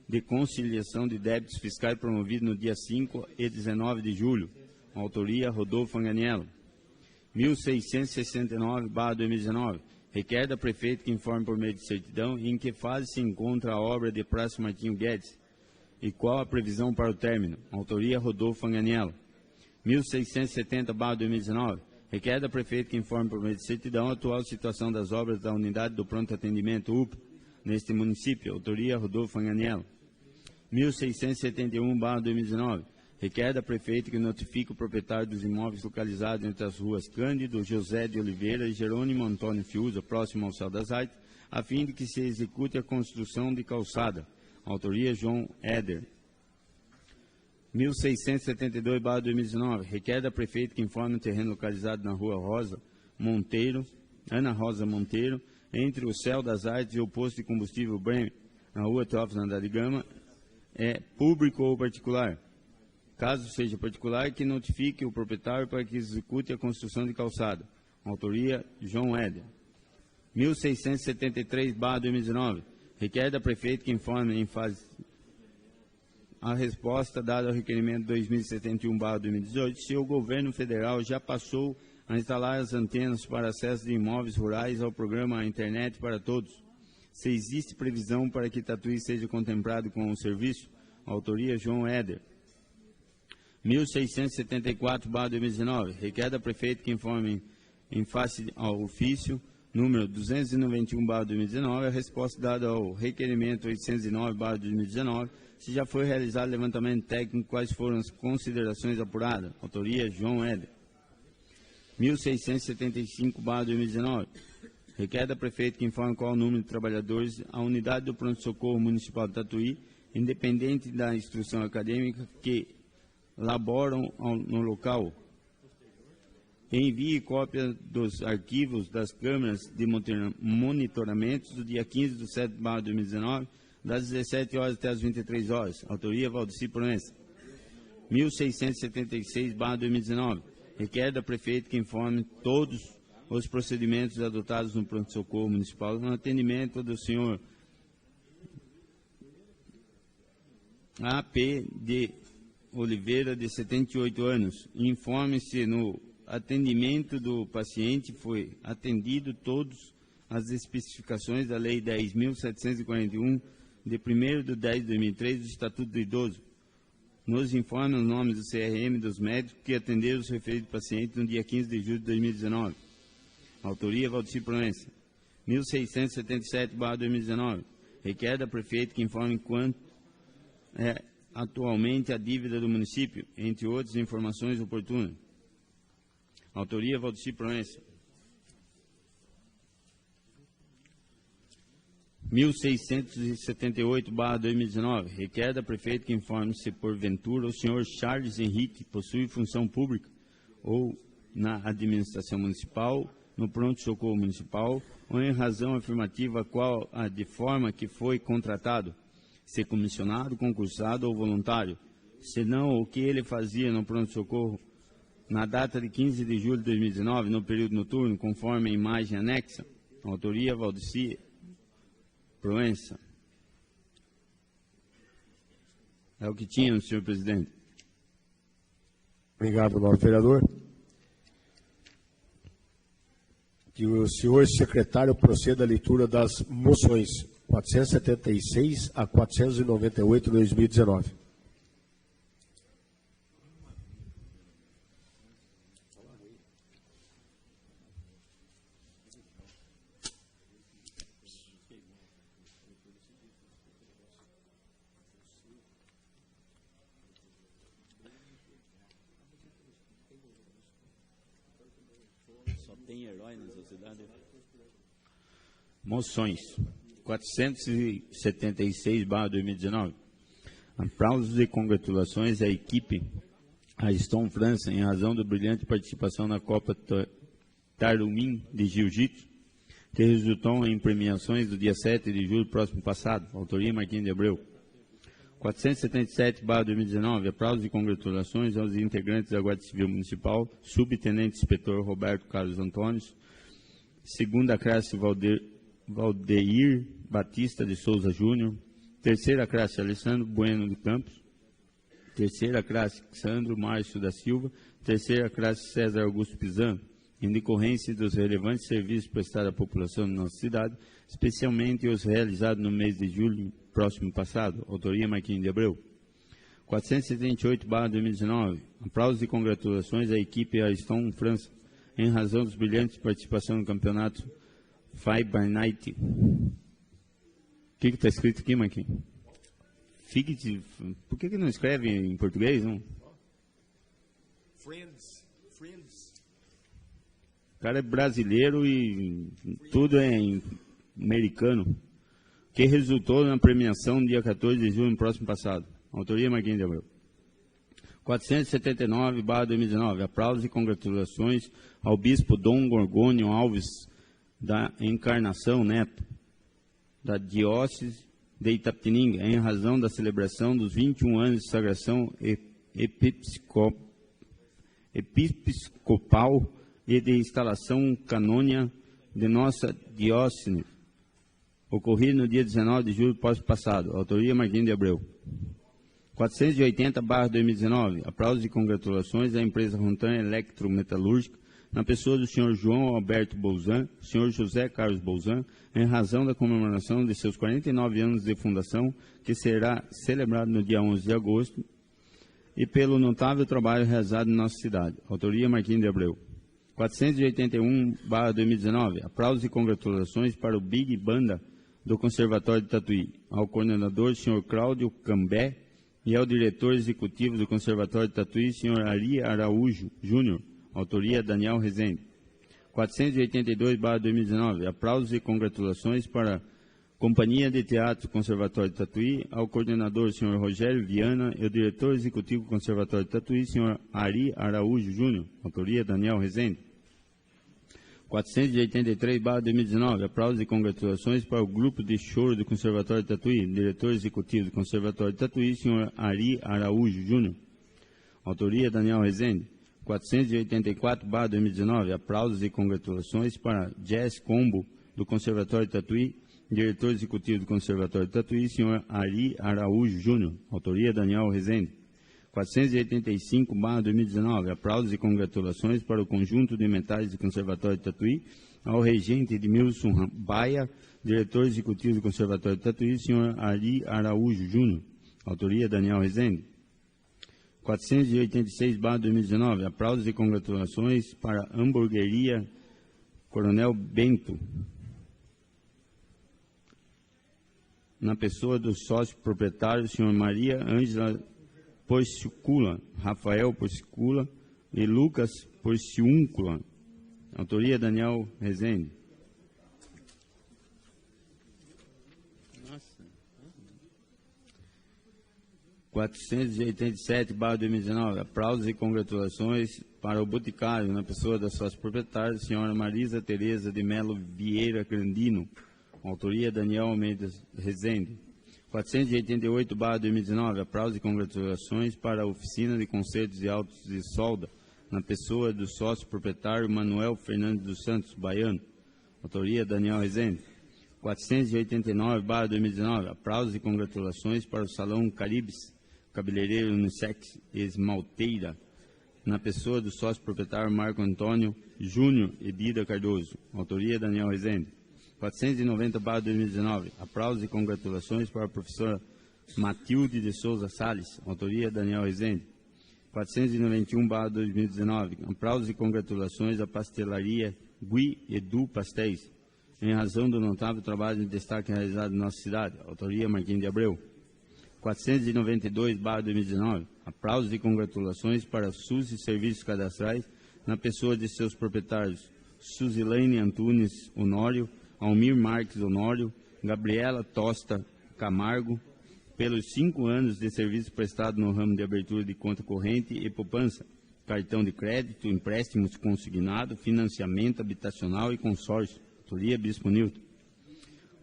de conciliação de débitos fiscais promovido no dia 5 e 19 de julho. Autoria, Rodolfo Fanganiello. 1669/2019. Requer da Prefeita que informe por meio de certidão em que fase se encontra a obra de Praça Martinho Guedes e qual a previsão para o término. Autoria, Rodolfo Fanganiello. 1670/2019. Requer da Prefeita que informe por meio de certidão a atual situação das obras da Unidade do Pronto Atendimento UPA neste município. Autoria, Rodolfo Fanganiello. 1671/2019. Requer da Prefeita que notifique o proprietário dos imóveis localizados entre as ruas Cândido José de Oliveira e Jerônimo Antônio Fiuza, próximo ao Céu das Artes, a fim de que se execute a construção de calçada. Autoria, João Éder. 1672/2019. Requer da Prefeita que informe o terreno localizado na rua Ana Rosa Monteiro, entre o Céu das Artes e o posto de combustível Brem, na rua Teófilo Andrade Gama, é público ou particular. Caso seja particular, que notifique o proprietário para que execute a construção de calçada. Autoria, João Éder. 1673/2019. Requer da Prefeita que informe em fase a resposta dada ao requerimento 2071/2018 se o governo federal já passou a instalar as antenas para acesso de imóveis rurais ao programa Internet para Todos. Se existe previsão para que Tatuí seja contemplado com o serviço. Autoria, João Éder. 1674/2019. Requer da Prefeita que informe em face ao ofício número 291/2019 a resposta dada ao requerimento 809/2019 se já foi realizado levantamento técnico, quais foram as considerações apuradas. Autoria, João Éder. 1675/2019. Requer da Prefeita que informe qual o número de trabalhadores a unidade do pronto-socorro municipal de Tatuí, independente da instrução acadêmica, que laboram no local. Envie cópia dos arquivos das câmeras de monitoramento do dia 15/7/2019, das 17 horas até as 23 horas. Autoria, Valdeci Proença. 1676/2019. Requer da Prefeita que informe todos os procedimentos adotados no pronto-socorro municipal no atendimento do senhor A.P. de Oliveira, de 78 anos. Informe se no atendimento do paciente foi atendido todas as especificações da Lei 10.741, de 1º/10/2003, do Estatuto do Idoso. Nos informe os nomes do CRM dos médicos que atenderam os referidos pacientes no dia 15 de julho de 2019. Autoria, Valdeci Proença. 1677/2019. Requer da Prefeita que informe quanto é atualmente a dívida do município, entre outras informações oportunas. Autoria, Valdeci Proença. 1678/2019. Requer da Prefeita que informe se, porventura, o senhor Charles Henrique possui função pública ou na administração municipal, no pronto-socorro municipal, ou em razão afirmativa qual a de forma que foi contratado, se comissionado, concursado ou voluntário, se não, o que ele fazia no pronto-socorro na data de 15 de julho de 2019, no período noturno, conforme a imagem anexa. Autoria, Valdeci Proença. É o que tínhamos, senhor presidente. Obrigado, nobre vereador. Que o senhor secretário proceda à leitura das moções 476 a 498 de 2019. Moções. 476/2019. Aplausos e congratulações à equipe Ariston França em razão da brilhante participação na Copa Tarumim de Jiu-Jitsu, que resultou em premiações do dia 7 de julho próximo passado. Autoria Marquinhos de Abreu. 477/2019. Aplausos e congratulações aos integrantes da Guarda Civil Municipal, Subtenente Inspetor Roberto Carlos Antônio, segunda classe Valdeir Batista de Souza Júnior, terceira classe Alessandro Bueno de Campos, terceira classe Sandro Márcio da Silva, terceira classe César Augusto Pizan, em decorrência dos relevantes serviços prestados à população de nossa cidade, especialmente os realizados no mês de julho próximo passado. Autoria Marquinhos de Abreu. 478/2019. Aplausos e congratulações à equipe Ariston França, em razão dos brilhantes participação no campeonato Five by Night. O que está escrito aqui, Marquinhos? Por que não escreve em português, não? Friends. O cara é brasileiro e tudo é em americano. Que resultou na premiação no dia 14 de julho, no próximo passado. Autoria Marquinhos de Abreu. 479/2019. Aplausos e congratulações ao bispo Dom Gorgônio Alves da Encarnação Neto, da Diocese de Itapetininga, em razão da celebração dos 21 anos de sagração episcopal e de instalação canônica de nossa diocese, ocorrido no dia 19 de julho passado. Autoria Marquinhos de Abreu. 480/2019. Aplausos e congratulações à empresa Rontan Eletrometalúrgica, na pessoa do senhor João Alberto Bolzan, senhor José Carlos Bolzan, em razão da comemoração de seus 49 anos de fundação, que será celebrado no dia 11 de agosto, e pelo notável trabalho realizado em nossa cidade. Autoria Marquinhos de Abreu. 481/2019. Aplausos e congratulações para o Big Banda do Conservatório de Tatuí, ao coordenador, senhor Cláudio Cambé, e ao diretor executivo do Conservatório de Tatuí, senhor Ari Araújo Júnior. Autoria Daniel Rezende. 482/2019. Aplausos e congratulações para a Companhia de Teatro Conservatório de Tatuí, ao coordenador, senhor Rogério Viana, e ao diretor executivo do Conservatório de Tatuí, senhor Ari Araújo Júnior. Autoria Daniel Rezende. 483/2019. Aplausos e congratulações para o grupo de choro do Conservatório de Tatuí, diretor executivo do Conservatório de Tatuí, senhor Ari Araújo Júnior. Autoria Daniel Rezende. 484/2019. Aplausos e congratulações para Jazz Combo do Conservatório de Tatuí, diretor executivo do Conservatório de Tatuí, senhor Ari Araújo Júnior. Autoria Daniel Rezende. 485/2019. Aplausos e congratulações para o conjunto de metais do Conservatório de Tatuí, ao regente Edmilson Baia, diretor executivo do Conservatório de Tatuí, senhor Ari Araújo Júnior. Autoria Daniel Rezende. 486/2019. Aplausos e congratulações para a Hamburgueria Coronel Bento, na pessoa do sócio proprietário, senhor Maria Ângela Porciúncula, Rafael Porciúncula e Lucas Porciúncula. Autoria Daniel Rezende. 487/2019. Aplausos e congratulações para o Boticário, na pessoa da sócia proprietária, senhora Marisa Tereza de Melo Vieira Grandino. Autoria Daniel Almeida Rezende. 488/2019. Aplausos e congratulações para a Oficina de Concertos e Autos de Solda, na pessoa do sócio proprietário Manuel Fernandes dos Santos, baiano. Autoria Daniel Rezende. 489/2019. Aplausos e congratulações para o Salão Caribes, cabeleireiro unissex esmalteira, na pessoa do sócio proprietário Marco Antônio Júnior Ebida Cardoso. Autoria Daniel Rezende. 490/2019. Aplausos e congratulações para a professora Matilde de Souza Salles. Autoria Daniel Rezende. 491/2019. Aplausos e congratulações à pastelaria Gui Edu Pastéis, em razão do notável trabalho de destaque realizado em nossa cidade. Autoria Marquinhos de Abreu. 492/2019. Aplausos e congratulações para a Suzy Serviços Cadastrais, na pessoa de seus proprietários Suzilene Antunes Honório, Almir Marques Honório, Gabriela Tosta Camargo, pelos 5 anos de serviço prestado no ramo de abertura de conta corrente e poupança, cartão de crédito, empréstimos consignado, financiamento habitacional e consórcio. Autoria Bispo Nilton.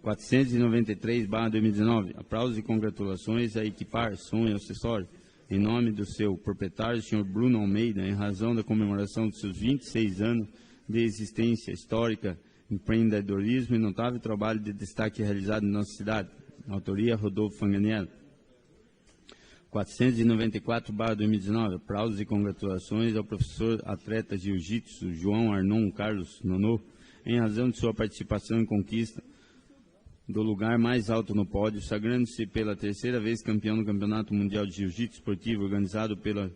493/2019. Aplausos e congratulações a Equipar Som e Acessório, em nome do seu proprietário, Sr. Bruno Almeida, em razão da comemoração de seus 26 anos de existência histórica, empreendedorismo e notável trabalho de destaque realizado em nossa cidade. Autoria Rodolfo Fanganiello. 494/2019. Aplausos e congratulações ao professor atleta jiu-jitsu João Arnon Carlos Nonô, em razão de sua participação em conquista do lugar mais alto no pódio, sagrando-se pela 3ª vez campeão no Campeonato Mundial de Jiu-Jitsu Esportivo, organizado pela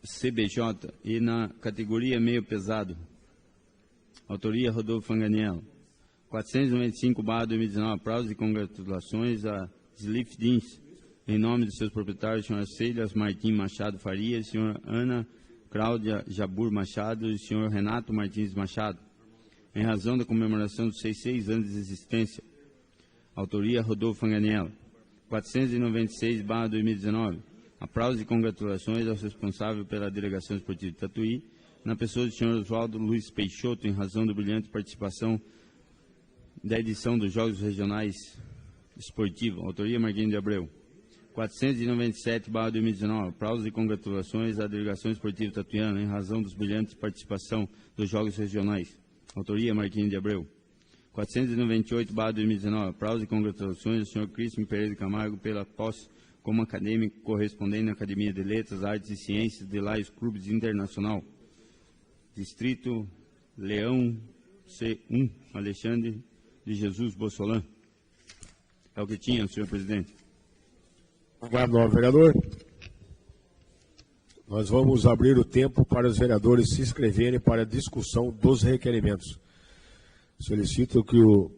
CBJ, e na categoria meio pesado. Autoria Rodolfo Fanganiello. 495/2019. Aplausos e congratulações a Slif Dins, em nome de seus proprietários, Sr. Ceilas Martim Machado Farias, Sr. Ana Cláudia Jabur Machado e Sr. Renato Martins Machado, em razão da comemoração dos 6 anos de existência. Autoria Rodolfo Fanganiello. 496/2019. Aplausos e congratulações aos responsáveis pela Delegação Esportiva de Tatuí, na pessoa do Sr. Oswaldo Luiz Peixoto, em razão da brilhante participação da edição dos Jogos Regionais Esportivos. Autoria Marquinhos de Abreu. 497/2019. Aplausos e congratulações à Delegação Esportiva Tatuiana, em razão dos brilhantes participação dos Jogos Regionais. Autoria Marquinhos de Abreu. 498/2019. Aplausos e congratulações ao Sr. Cristian Pereira Camargo pela posse como acadêmico correspondente na Academia de Letras, Artes e Ciências de Laios Clubes Internacional. Distrito Leão C1, Alexandre de Jesus Bossolan. É o que tinha, senhor presidente. Obrigado, vereador. Nós vamos abrir o tempo para os vereadores se inscreverem para a discussão dos requerimentos. Solicito que o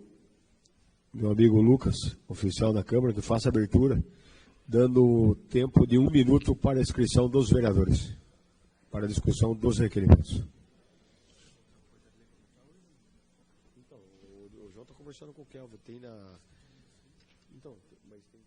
meu amigo Lucas, oficial da Câmara, que faça a abertura, dando tempo de 1 minuto para a inscrição dos vereadores, para a discussão dos requerimentos. Então, o João está conversando com o Kelvin, tem na... Então, mas tem...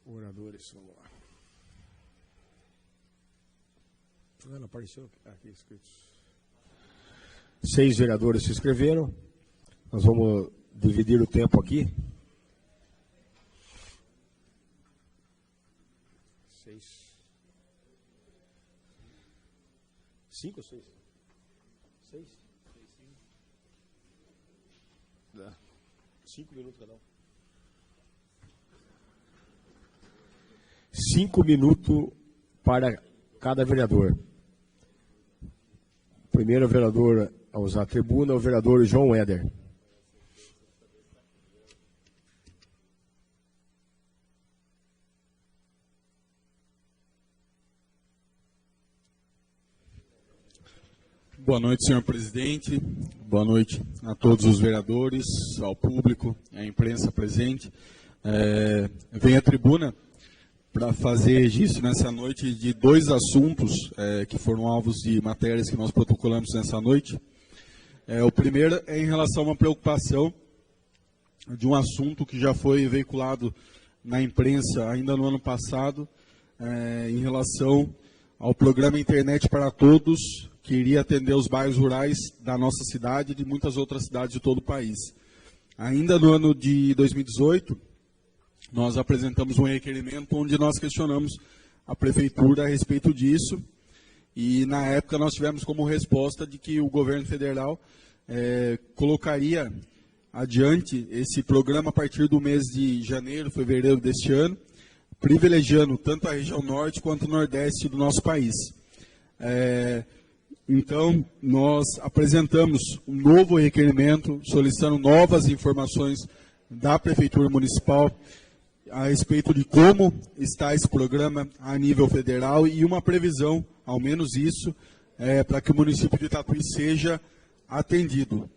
Oradores, vamos lá. Não apareceu aqui escrito. 6 vereadores se inscreveram. Nós vamos dividir o tempo aqui. 6. 5 ou 6? 6? 5 minutos cada um. 5 minutos para cada vereador. O primeiro vereador a usar a tribuna é o vereador João Éder. Boa noite, senhor presidente. Boa noite a todos os vereadores, ao público, à imprensa presente. Venho à tribuna para fazer registro nessa noite de dois assuntos que foram alvos de matérias que nós protocolamos nessa noite. O primeiro é em relação a uma preocupação de um assunto que já foi veiculado na imprensa ainda no ano passado, em relação ao programa Internet para Todos, que iria atender os bairros rurais da nossa cidade e de muitas outras cidades de todo o país. Ainda no ano de 2018, nós apresentamos um requerimento onde nós questionamos a Prefeitura a respeito disso, e na época nós tivemos como resposta de que o governo federal colocaria adiante esse programa a partir do mês de janeiro, fevereiro deste ano, privilegiando tanto a região norte quanto o nordeste do nosso país. Então, nós apresentamos um novo requerimento, solicitando novas informações da Prefeitura Municipal a respeito de como está esse programa a nível federal e uma previsão, ao menos isso, para que o município de Tatuí seja atendido.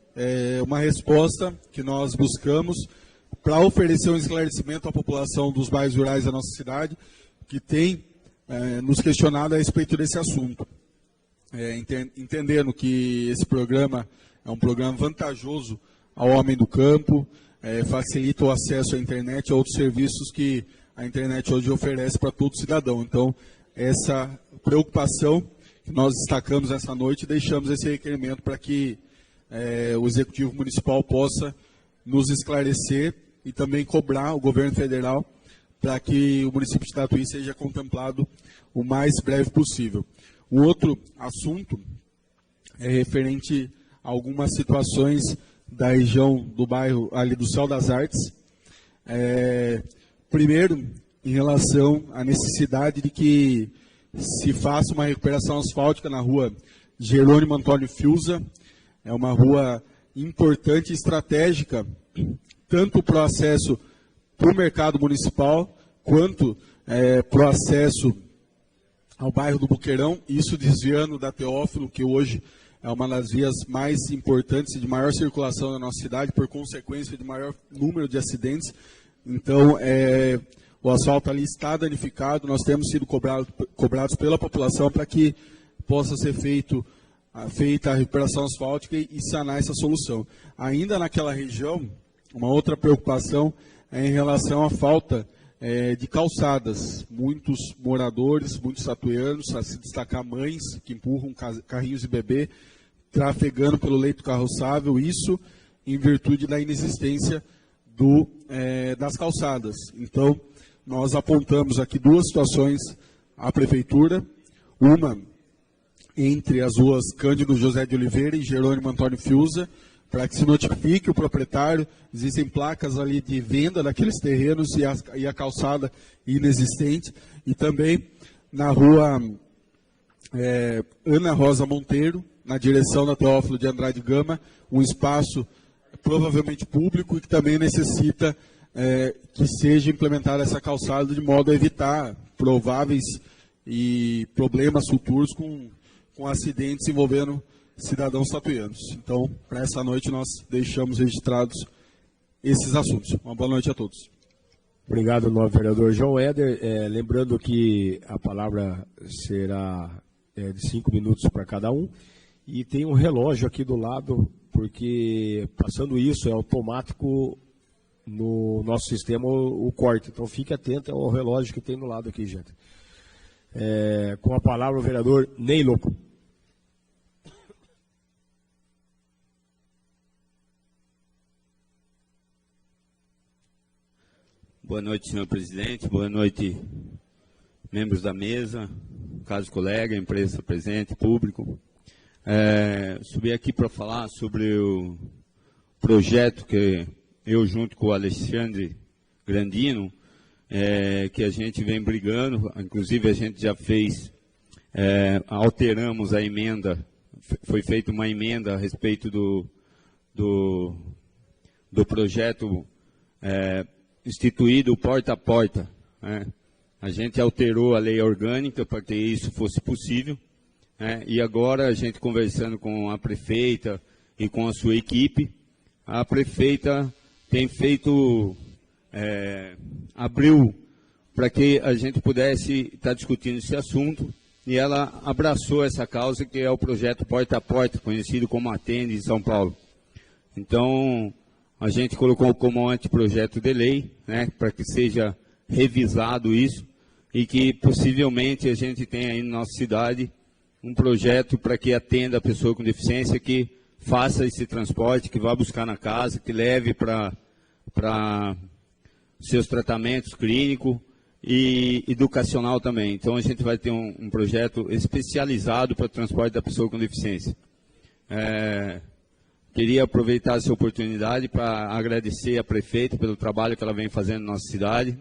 Uma resposta que nós buscamos para oferecer um esclarecimento à população dos bairros rurais da nossa cidade, que tem nos questionado a respeito desse assunto. Entendendo que esse programa é um programa vantajoso ao homem do campo, facilita o acesso à internet e a outros serviços que a internet hoje oferece para todo cidadão. Então, essa preocupação que nós destacamos essa noite, deixamos esse requerimento para que o Executivo Municipal possa nos esclarecer e também cobrar o governo federal para que o município de Tatuí seja contemplado o mais breve possível. O outro assunto é referente a algumas situações da região do bairro ali do Céu das Artes. Primeiro, em relação à necessidade de que se faça uma recuperação asfáltica na rua Jerônimo Antônio Fiuza. É uma rua importante e estratégica, tanto para o acesso para o mercado municipal, quanto para o acesso ao bairro do Boqueirão, isso desviando da Teófilo, que hoje é uma das vias mais importantes e de maior circulação na nossa cidade, por consequência de maior número de acidentes. Então, o asfalto ali está danificado, nós temos sido cobrados pela população para que possa ser feita a recuperação asfáltica e sanar essa solução. Ainda naquela região, uma outra preocupação é em relação à falta de calçadas. Muitos moradores, muitos tatuianos, a se destacar mães que empurram carrinhos de bebê, trafegando pelo leito carroçável, isso em virtude da inexistência das calçadas. Então, nós apontamos aqui duas situações à Prefeitura, uma entre as ruas Cândido José de Oliveira e Jerônimo Antônio Fiuza, para que se notifique o proprietário. Existem placas ali de venda daqueles terrenos e a calçada inexistente. E também na rua Ana Rosa Monteiro, na direção da Teófilo de Andrade Gama, um espaço provavelmente público e que também necessita que seja implementada essa calçada de modo a evitar prováveis e problemas futuros com acidentes envolvendo cidadãos tatuianos. Então, para essa noite, nós deixamos registrados esses assuntos. Uma boa noite a todos. Obrigado, novo vereador João Éder. Lembrando que a palavra será de 5 minutos para cada um. E tem um relógio aqui do lado, porque passando isso é automático no nosso sistema o corte. Então, fique atento ao relógio que tem no lado aqui, gente. Com a palavra o vereador Ney Lopo. Boa noite, senhor presidente. Boa noite, membros da mesa, caros colegas, imprensa presente, público. Subi aqui para falar sobre o projeto que eu, junto com o Alexandre Grandino, que a gente vem brigando. Inclusive, a gente já fez, alteramos a emenda, foi feita uma emenda a respeito do projeto instituído porta a porta. A gente alterou a lei orgânica para que isso fosse possível. né? E agora a gente conversando com a prefeita e com a sua equipe, a prefeita tem feito, abriu para que a gente pudesse estar discutindo esse assunto, e ela abraçou essa causa, que é o projeto Porta a Porta, conhecido como Atende em São Paulo. Então, a gente colocou como anteprojeto de lei, né, para que seja revisado isso, e que possivelmente a gente tenha aí na nossa cidade um projeto para que atenda a pessoa com deficiência, que faça esse transporte, que vá buscar na casa, que leve para seus tratamentos clínicos e educacional também. Então a gente vai ter um projeto especializado para o transporte da pessoa com deficiência. Queria aproveitar essa oportunidade para agradecer a prefeita pelo trabalho que ela vem fazendo na nossa cidade,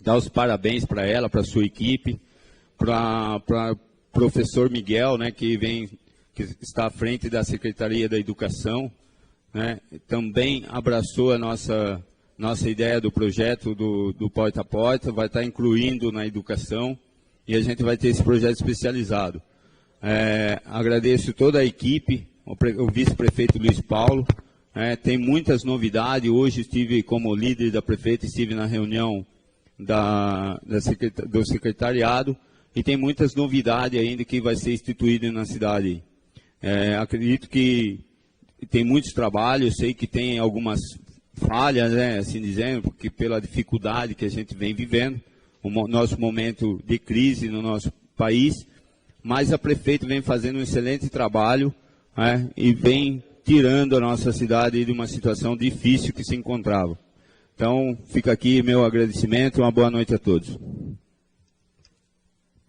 dar os parabéns para ela, para a sua equipe, para o professor Miguel, né, que está à frente da Secretaria da Educação, né, também abraçou a nossa ideia do projeto do Porta a Porta, vai estar incluindo na educação, e a gente vai ter esse projeto especializado. Agradeço toda a equipe, o vice-prefeito Luiz Paulo, tem muitas novidades. Hoje estive como líder da prefeita, estive na reunião do secretariado, e tem muitas novidades ainda que vai ser instituído na cidade. Acredito que tem muitos trabalhos, sei que tem algumas falhas, né, assim dizendo, porque pela dificuldade que a gente vem vivendo, o nosso momento de crise no nosso país, mas a prefeita vem fazendo um excelente trabalho, né, e vem tirando a nossa cidade de uma situação difícil que se encontrava. Então, fica aqui meu agradecimento e uma boa noite a todos.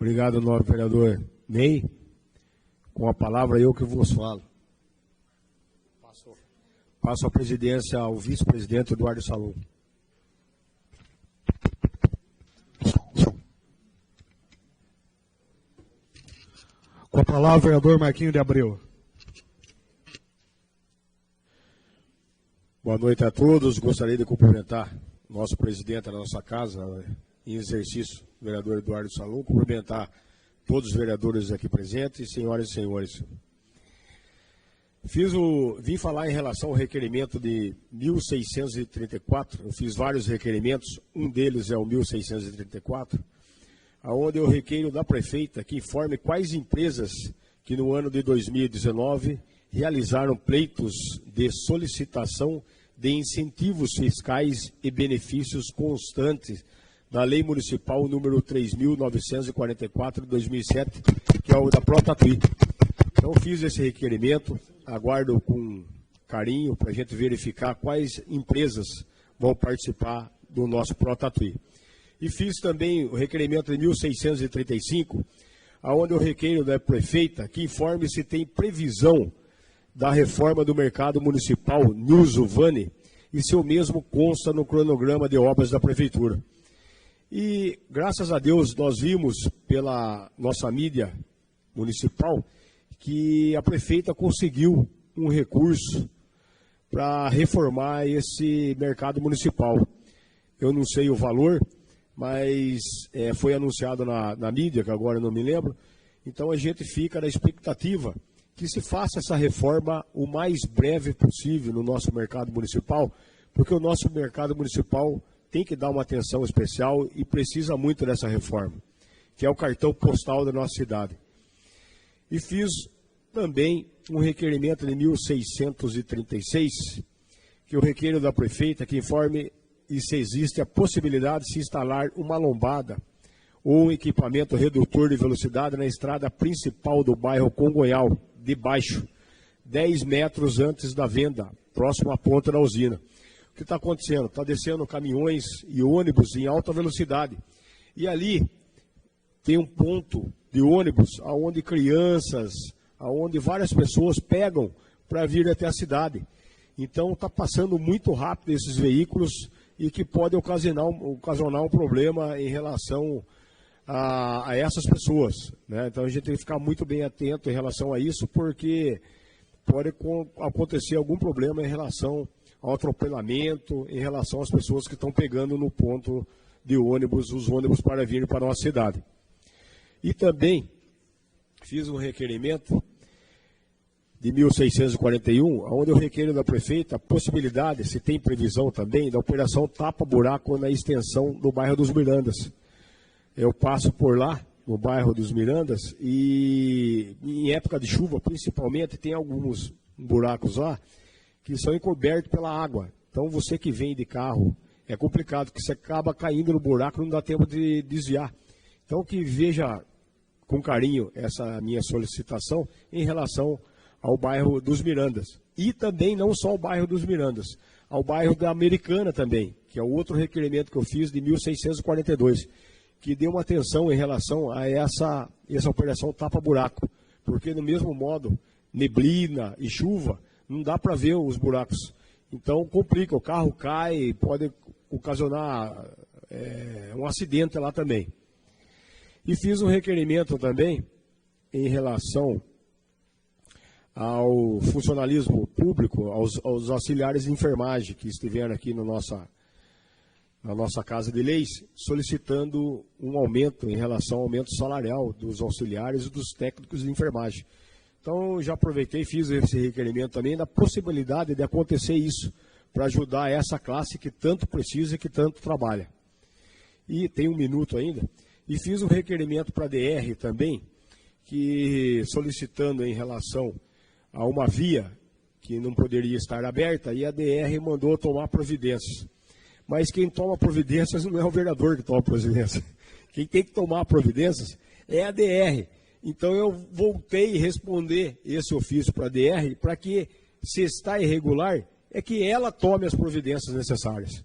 Obrigado, nobre vereador Ney. Com a palavra, eu que vos falo. Passo a presidência ao vice-presidente Eduardo Salum. Com a palavra, o vereador Marquinhos de Abreu. Boa noite a todos. Gostaria de cumprimentar o nosso presidente da nossa casa, em exercício, o vereador Eduardo Salum, cumprimentar todos os vereadores aqui presentes, senhoras e senhores. Vim falar em relação ao requerimento de 1634, eu fiz vários requerimentos, um deles é o 1634, onde eu requeiro da prefeita que informe quais empresas que no ano de 2019 realizaram pleitos de solicitação de incentivos fiscais e benefícios constantes da Lei Municipal número 3.944 de 2007, que é o da Protatuí. Então, fiz esse requerimento, aguardo com carinho para a gente verificar quais empresas vão participar do nosso Protatuí. E fiz também o requerimento de 1635, onde eu requeiro da prefeita que informe se tem previsão da reforma do mercado municipal Nilson Vani e se o mesmo consta no cronograma de obras da prefeitura. E, graças a Deus, nós vimos pela nossa mídia municipal que a prefeita conseguiu um recurso para reformar esse mercado municipal. Eu não sei o valor, mas foi anunciado na mídia, que agora eu não me lembro. Então a gente fica na expectativa que se faça essa reforma o mais breve possível no nosso mercado municipal, porque o nosso mercado municipal tem que dar uma atenção especial e precisa muito dessa reforma, que é o cartão postal da nossa cidade. E fiz também um requerimento de 1636, que eu requeiro da prefeita que informe se existe a possibilidade de se instalar uma lombada ou um equipamento redutor de velocidade na estrada principal do bairro Congonhal, de baixo, 10 metros antes da venda, próximo à ponta da usina. O que está acontecendo? Está descendo caminhões e ônibus em alta velocidade. E ali tem um ponto de ônibus onde crianças, onde várias pessoas pegam para vir até a cidade. Então está passando muito rápido esses veículos e que pode ocasionar um problema em relação a essas pessoas, né? Então a gente tem que ficar muito bem atento em relação a isso, porque pode acontecer algum problema em relação ao atropelamento, em relação às pessoas que estão pegando no ponto de ônibus, os ônibus para vir para a nossa cidade. E também fiz um requerimento de 1641, onde eu requeiro da prefeita a possibilidade, se tem previsão também, da operação tapa-buraco na extensão do bairro dos Mirandas. Eu passo por lá, no bairro dos Mirandas, e em época de chuva, principalmente, tem alguns buracos lá que são encobertos pela água. Então, você que vem de carro, é complicado, porque você acaba caindo no buraco, não dá tempo de desviar. Então, que veja com carinho essa minha solicitação em relação ao bairro dos Mirandas. E também não só ao bairro dos Mirandas, ao bairro da Americana também, que é o outro requerimento que eu fiz de 1642, que deu uma atenção em relação a essa operação tapa-buraco. Porque, no mesmo modo, neblina e chuva, não dá para ver os buracos. Então, complica, o carro cai, pode ocasionar um acidente lá também. E fiz um requerimento também em relação ao funcionalismo público, aos auxiliares de enfermagem que estiveram aqui na nossa Casa de Leis, solicitando um aumento em relação ao aumento salarial dos auxiliares e dos técnicos de enfermagem. Então, já aproveitei e fiz esse requerimento também da possibilidade de acontecer isso, para ajudar essa classe que tanto precisa e que tanto trabalha. E tem um minuto ainda, e fiz um requerimento para a DR também, que solicitando em relação a uma via que não poderia estar aberta, e a DR mandou tomar providências. Mas quem toma providências não é o vereador que toma providências. Quem tem que tomar providências é a DR. Então eu voltei a responder esse ofício para a DR, para que, se está irregular, é que ela tome as providências necessárias.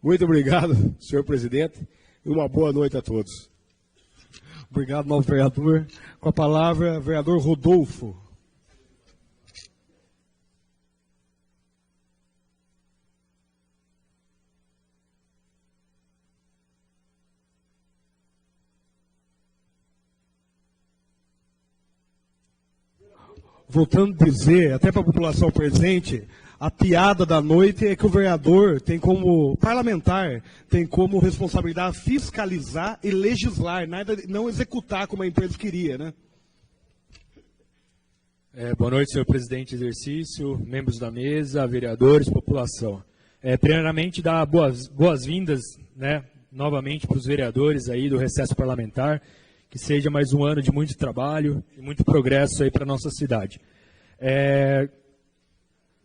Muito obrigado, senhor presidente, e uma boa noite a todos. Obrigado, novo vereador. Com a palavra, vereador Rodolfo. Voltando a dizer, até para a população presente, a piada da noite é que o vereador tem como parlamentar, tem como responsabilidade fiscalizar e legislar, nada, não executar como a empresa queria, né? Boa noite, senhor presidente de exercício, membros da mesa, vereadores, população. Primeiramente, dar boas-vindas, né, novamente para os vereadores aí do recesso parlamentar, que seja mais um ano de muito trabalho e muito progresso aí para a nossa cidade.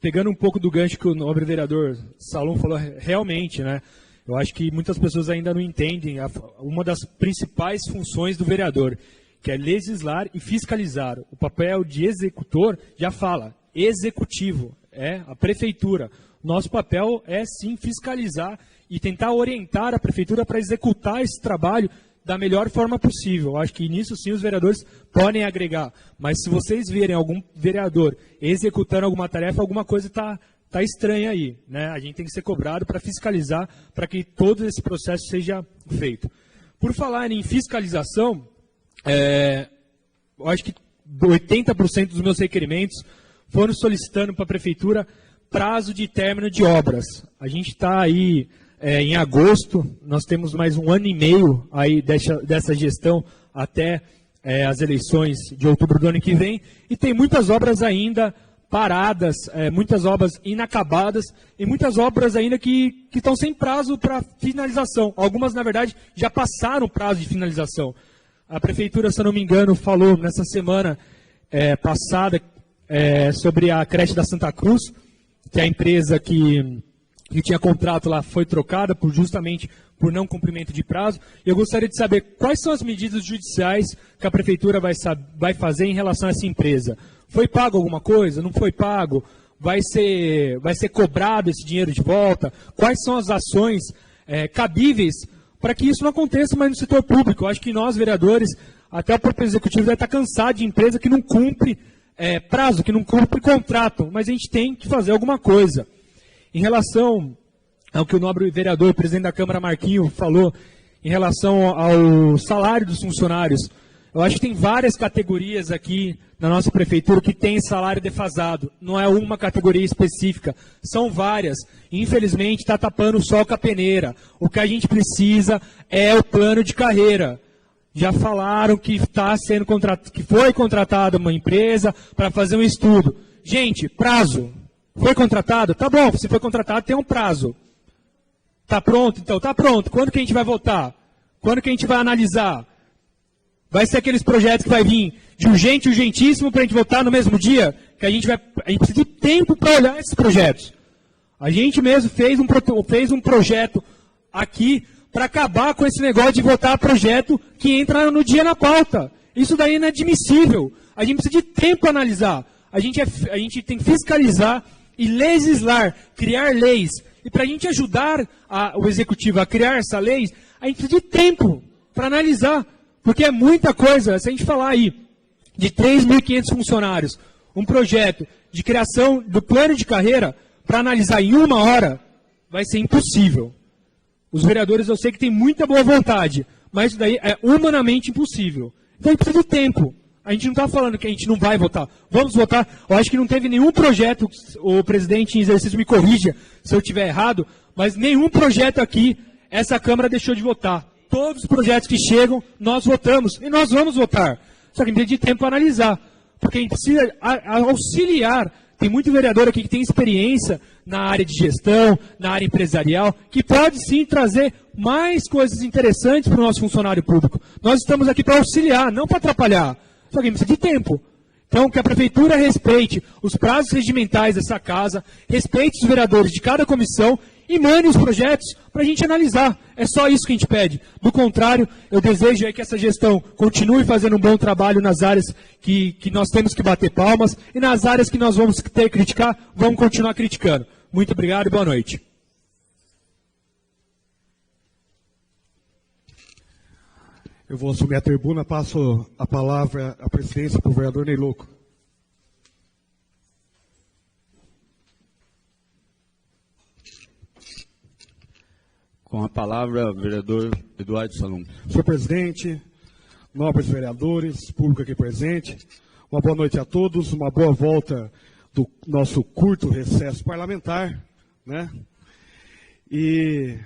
Pegando um pouco do gancho que o nobre vereador Salum falou, realmente, né, eu acho que muitas pessoas ainda não entendem uma das principais funções do vereador, que é legislar e fiscalizar. O papel de executor já fala, executivo, é a prefeitura. Nosso papel é sim fiscalizar e tentar orientar a prefeitura para executar esse trabalho da melhor forma possível. Eu acho que nisso sim os vereadores podem agregar. Mas se vocês verem algum vereador executando alguma tarefa, alguma coisa está estranha aí, né? A gente tem que ser cobrado para fiscalizar, para que todo esse processo seja feito. Por falar em fiscalização, eu acho que 80% dos meus requerimentos foram solicitando para a prefeitura prazo de término de obras. A gente está aí em agosto, nós temos mais um ano e meio aí dessa gestão até as eleições de outubro do ano que vem, e tem muitas obras ainda paradas, muitas obras inacabadas e muitas obras ainda que estão sem prazo para finalização. Algumas, na verdade, já passaram o prazo de finalização. A prefeitura, se eu não me engano, falou nessa semana passada sobre a creche da Santa Cruz, que é a empresa que tinha contrato lá foi trocada justamente por não cumprimento de prazo. Eu gostaria de saber quais são as medidas judiciais que a prefeitura vai fazer em relação a essa empresa. Foi pago alguma coisa? Não foi pago? Vai ser cobrado esse dinheiro de volta? Quais são as ações cabíveis para que isso não aconteça mais no setor público? Eu acho que nós, vereadores, até o próprio executivo deve estar cansado de empresa que não cumpre prazo, que não cumpre contrato, mas a gente tem que fazer alguma coisa. Em relação ao que o nobre vereador, o presidente da Câmara, Marquinho, falou, em relação ao salário dos funcionários, eu acho que tem várias categorias aqui na nossa prefeitura que tem salário defasado. Não é uma categoria específica, são várias. Infelizmente, está tapando o sol com a peneira. O que a gente precisa é o plano de carreira. já falaram que que foi contratada uma empresa para fazer um estudo. Gente, prazo. Foi contratado? Tá bom, se foi contratado tem um prazo. Tá pronto? Então, tá pronto. Quando que a gente vai votar? Quando que a gente vai analisar? Vai ser aqueles projetos que vai vir de urgente, urgentíssimo, para a gente votar no mesmo dia? Que a gente precisa de tempo para olhar esses projetos. A gente mesmo fez um projeto aqui para acabar com esse negócio de votar projeto que entra no dia na pauta. Isso daí é inadmissível. A gente precisa de tempo para analisar. A gente tem que fiscalizar e legislar, criar leis. E para a gente ajudar o Executivo a criar essa lei, a gente precisa de tempo para analisar. Porque é muita coisa. Se a gente falar aí de 3.500 funcionários, um projeto de criação do plano de carreira, para analisar em 1 hora, vai ser impossível. Os vereadores, eu sei que têm muita boa vontade, mas isso daí é humanamente impossível. Então a gente precisa de tempo. A gente não está falando que a gente não vai votar. Vamos votar. Eu acho que não teve nenhum projeto, o presidente em exercício me corrija se eu estiver errado, mas nenhum projeto aqui essa Câmara deixou de votar. Todos os projetos que chegam, nós votamos. E nós vamos votar. Só que a gente precisa de tempo para analisar. Porque a gente precisa auxiliar. Tem muito vereador aqui que tem experiência na área de gestão, na área empresarial, que pode sim trazer mais coisas interessantes para o nosso funcionário público. Nós estamos aqui para auxiliar, não para atrapalhar. Só que a gente precisa de tempo. Então, que a Prefeitura respeite os prazos regimentais dessa casa, respeite os vereadores de cada comissão e mande os projetos para a gente analisar. É só isso que a gente pede. Do contrário, eu desejo aí que essa gestão continue fazendo um bom trabalho nas áreas que nós temos que bater palmas e nas áreas que nós vamos ter que criticar, vamos continuar criticando. Muito obrigado e boa noite. Eu vou assumir a tribuna, passo a palavra, a presidência para o vereador Ney Louco. Com a palavra, o vereador Eduardo Salum. Senhor presidente, nobres vereadores, público aqui presente, uma boa noite a todos, uma boa volta do nosso curto recesso parlamentar, né? E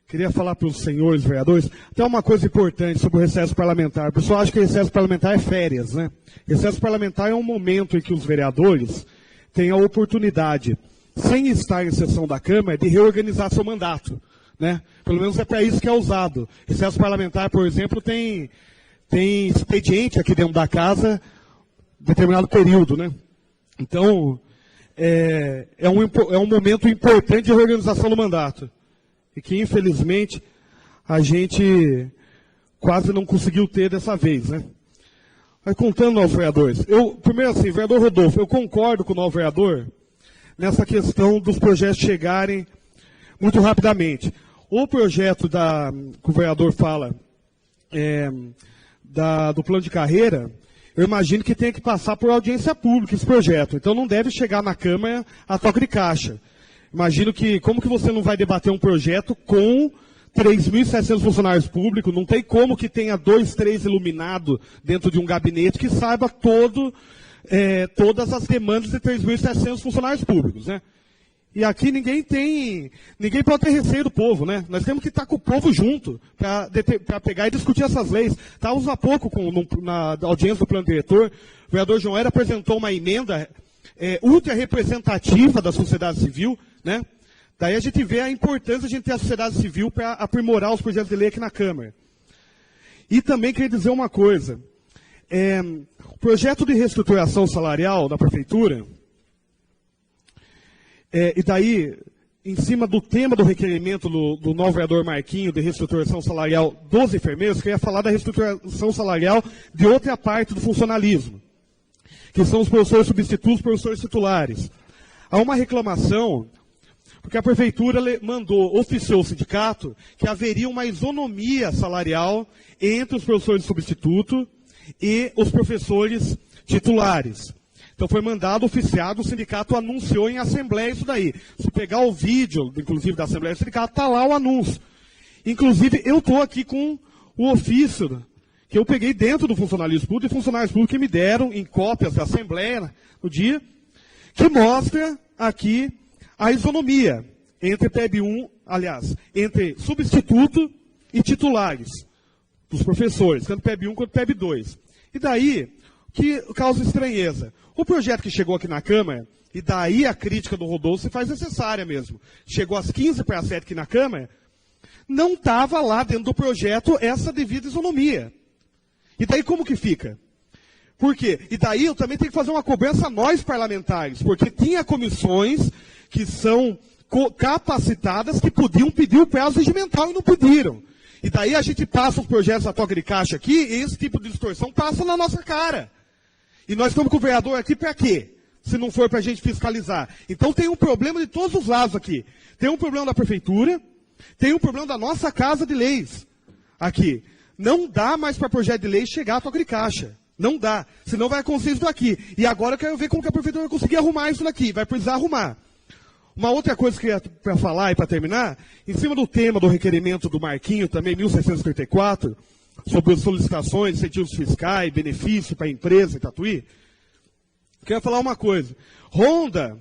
queria falar para os senhores vereadores, até uma coisa importante sobre o recesso parlamentar. O pessoal acha que o recesso parlamentar é férias, né? Recesso parlamentar é um momento em que os vereadores têm a oportunidade, sem estar em sessão da Câmara, de reorganizar seu mandato, né? Pelo menos é para isso que é usado. Recesso parlamentar, por exemplo, tem expediente aqui dentro da casa, determinado período, né? Então, é um momento importante de reorganização do mandato. E que, infelizmente, a gente quase não conseguiu ter dessa vez, né? Mas contando aos vereadores, primeiro assim, vereador Rodolfo, eu concordo com o novo vereador nessa questão dos projetos chegarem muito rapidamente. O projeto que o vereador fala do plano de carreira, eu imagino que tem que passar por audiência pública esse projeto. Então não deve chegar na Câmara a toque de caixa. Imagino que, como que você não vai debater um projeto com 3.700 funcionários públicos, não tem como que tenha 2, 3 iluminados dentro de um gabinete que saiba todas as demandas de 3.700 funcionários públicos, né? E aqui ninguém pode ter receio do povo, né? Nós temos que estar com o povo junto para pegar e discutir essas leis. Estávamos há pouco na audiência do plano diretor, o vereador João Hélio apresentou uma emenda ultra representativa da sociedade civil, né? Daí a gente vê a importância de a gente ter a sociedade civil para aprimorar os projetos de lei aqui na Câmara. E também queria dizer uma coisa. O projeto de reestruturação salarial da Prefeitura, e daí, em cima do tema do requerimento do novo vereador Marquinho de reestruturação salarial dos enfermeiros, eu queria falar da reestruturação salarial de outra parte do funcionalismo, que são os professores substitutos, professores titulares. Há uma reclamação, porque a Prefeitura oficiou o sindicato que haveria uma isonomia salarial entre os professores substitutos e os professores titulares. Então foi mandado, oficiado, o sindicato anunciou em assembleia isso daí. Se pegar o vídeo, inclusive, da assembleia do sindicato, está lá o anúncio. Inclusive, eu estou aqui com o ofício que eu peguei dentro do funcionalismo público, e funcionários públicos que me deram em cópias da assembleia no dia, que mostra aqui a isonomia entre PEB 1, aliás, entre substituto e titulares. dos professores, tanto PEB 1 quanto PEB 2. E daí, o que causa estranheza? O projeto que chegou aqui na Câmara, e daí a crítica do Rodolfo se faz necessária mesmo, chegou às 15:07 aqui na Câmara, não estava lá dentro do projeto essa devida isonomia. E daí como que fica? Por quê? E daí eu também tenho que fazer uma cobrança a nós parlamentares, porque tinha comissões que são capacitadas que podiam pedir o prazo regimental e não pediram. E daí a gente passa os projetos a toca de caixa aqui e esse tipo de distorção passa na nossa cara. E nós estamos com o vereador aqui para quê? Se não for para a gente fiscalizar. Então tem um problema de todos os lados aqui. Tem um problema da prefeitura, tem um problema da nossa casa de leis aqui. Não dá mais para projeto de lei chegar a toca de caixa. Não dá. Senão vai acontecer isso daqui. E agora eu quero ver como que a prefeitura vai conseguir arrumar isso daqui. Vai precisar arrumar. Uma outra coisa que eu queria para falar e para terminar, em cima do tema do requerimento do Marquinho, também 1634, sobre as solicitações, incentivos fiscais, benefício para a empresa em Tatuí, quero falar uma coisa. Ronda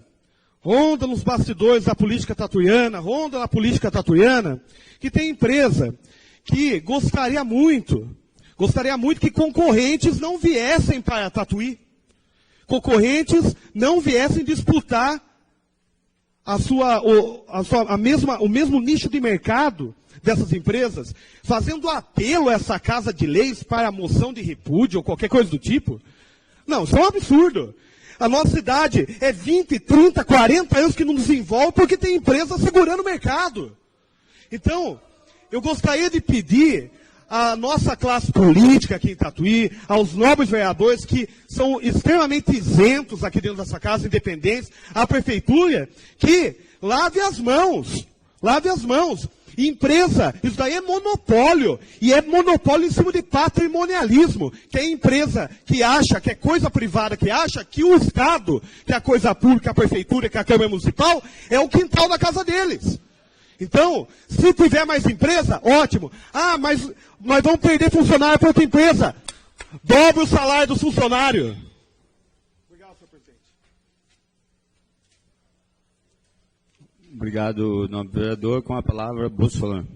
nos bastidores da política tatuiana, ronda na política tatuiana, que tem empresa que gostaria muito que concorrentes não viessem para Tatuí. Concorrentes não viessem disputar o mesmo nicho de mercado dessas empresas, fazendo apelo a essa casa de leis para a moção de repúdio ou qualquer coisa do tipo. Não, isso é um absurdo. A nossa cidade é 20, 30, 40 anos que não desenvolve porque tem empresa segurando o mercado. Então, eu gostaria de pedir à nossa classe política aqui em Tatuí, aos nobres vereadores que são extremamente isentos aqui dentro dessa casa, independentes, à prefeitura, que lave as mãos. Lave as mãos. Empresa, isso daí é monopólio. E é monopólio em cima de patrimonialismo. Que é empresa que acha, que é coisa privada, que acha que o Estado, que é a coisa pública, a prefeitura, que é a Câmara Municipal, é o quintal da casa deles. Então, se tiver mais empresa, ótimo. Ah, mas nós vamos perder funcionário para outra empresa. Dobre o salário do funcionário. Obrigado, senhor presidente. Obrigado, nobre vereador. Com a palavra, Bussolan.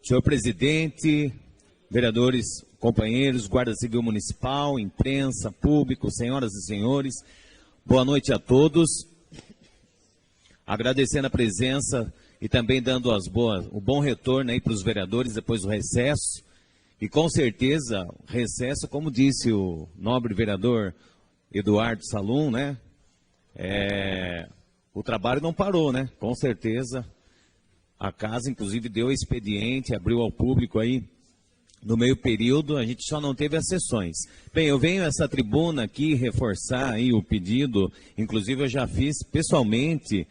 Senhor presidente, vereadores, companheiros, Guarda Civil Municipal, imprensa, público, senhoras e senhores, boa noite a todos. Agradecendo a presença e também dando o bom retorno aí para os vereadores depois do recesso. E com certeza, recesso, como disse o nobre vereador Eduardo Salum, né? O trabalho não parou, né? Com certeza. A casa, inclusive, deu expediente, abriu ao público aí no meio período, a gente só não teve as sessões. Bem, eu venho a essa tribuna aqui reforçar aí o pedido, inclusive eu já fiz pessoalmente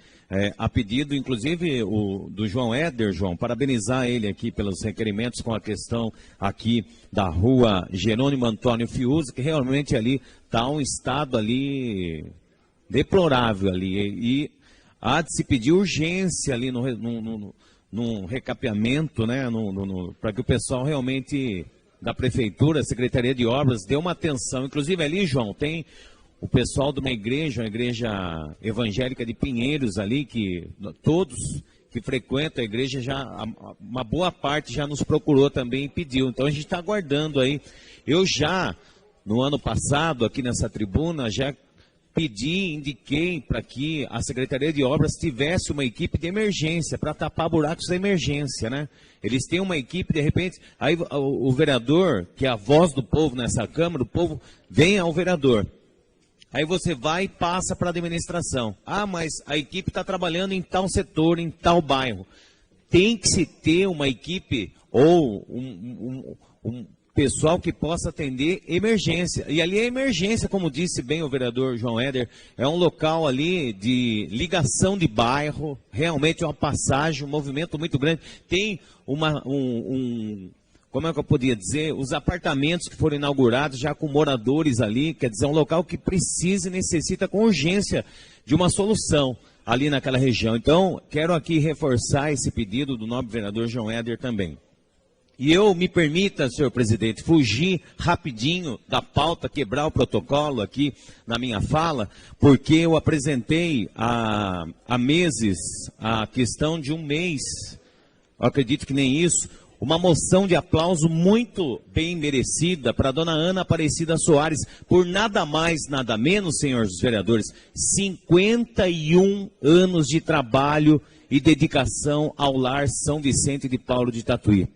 a pedido, inclusive do João Éder, João, parabenizar ele aqui pelos requerimentos com a questão aqui da rua Jerônimo Antônio Fiuza, que realmente ali está um estado ali deplorável ali, e há de se pedir urgência ali num recapeamento, né, para que o pessoal realmente da Prefeitura, Secretaria de Obras, dê uma atenção. Inclusive ali, João, tem o pessoal de uma igreja evangélica de Pinheiros ali, que todos que frequentam a igreja, uma boa parte já nos procurou também e pediu. Então a gente está aguardando aí. Eu já, no ano passado, aqui nessa tribuna, já indiquei para que a Secretaria de Obras tivesse uma equipe de emergência, para tapar buracos da emergência, né? Eles têm uma equipe, de repente, aí o vereador, que é a voz do povo nessa Câmara, o povo vem ao vereador. Aí você vai e passa para a administração. Ah, mas a equipe está trabalhando em tal setor, em tal bairro. Tem que se ter uma equipe ou um pessoal que possa atender emergência. E ali é emergência, como disse bem o vereador João Éder, é um local ali de ligação de bairro, realmente é uma passagem, um movimento muito grande. Tem como é que eu podia dizer, os apartamentos que foram inaugurados já com moradores ali, quer dizer, um local que precisa e necessita com urgência de uma solução ali naquela região. Então, quero aqui reforçar esse pedido do nobre vereador João Éder também. E eu me permita, senhor presidente, fugir rapidinho da pauta, quebrar o protocolo aqui na minha fala, porque eu apresentei há meses a questão de um mês, eu acredito que nem isso, uma moção de aplauso muito bem merecida para a dona Ana Aparecida Soares, por nada mais, nada menos, senhores vereadores, 51 anos de trabalho e dedicação ao lar São Vicente de Paulo de Tatuí.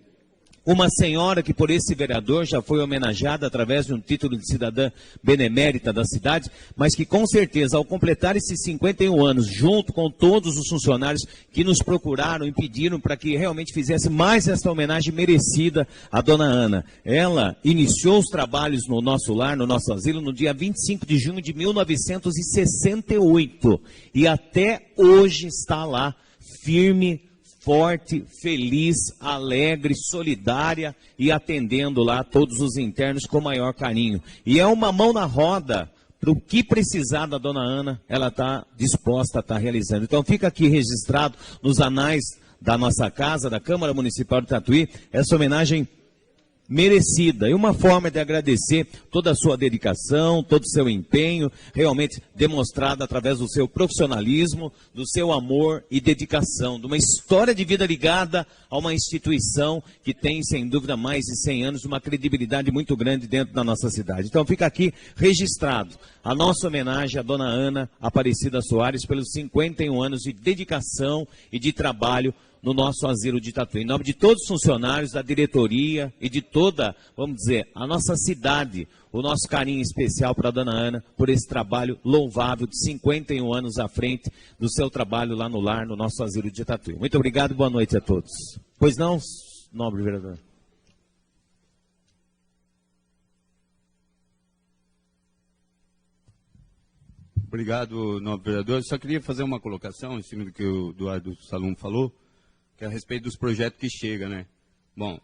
Uma senhora que por esse vereador já foi homenageada através de um título de cidadã benemérita da cidade, mas que com certeza ao completar esses 51 anos, junto com todos os funcionários que nos procuraram e pediram para que realmente fizesse mais essa homenagem merecida à dona Ana. Ela iniciou os trabalhos no nosso lar, no nosso asilo, no dia 25 de junho de 1968 e até hoje está lá, firme, forte, feliz, alegre, solidária e atendendo lá todos os internos com maior carinho. E é uma mão na roda, para o que precisar da dona Ana, ela está disposta a estar realizando. Então fica aqui registrado nos anais da nossa casa, da Câmara Municipal de Tatuí, essa homenagem merecida, e uma forma de agradecer toda a sua dedicação, todo o seu empenho, realmente demonstrado através do seu profissionalismo, do seu amor e dedicação, de uma história de vida ligada a uma instituição que tem, sem dúvida, mais de 100 anos, uma credibilidade muito grande dentro da nossa cidade. Então fica aqui registrado a nossa homenagem à dona Ana Aparecida Soares pelos 51 anos de dedicação e de trabalho no nosso asilo de Tatuí. Em nome de todos os funcionários, da diretoria e de toda, vamos dizer, a nossa cidade, o nosso carinho especial para a dona Ana por esse trabalho louvável de 51 anos à frente do seu trabalho lá no lar, no nosso asilo de Tatuí. Muito obrigado e boa noite a todos. Pois não, nobre vereador? Obrigado, nobre vereador. Só queria fazer uma colocação em cima do que o Eduardo Salum falou, que é a respeito dos projetos que chegam, né? Bom,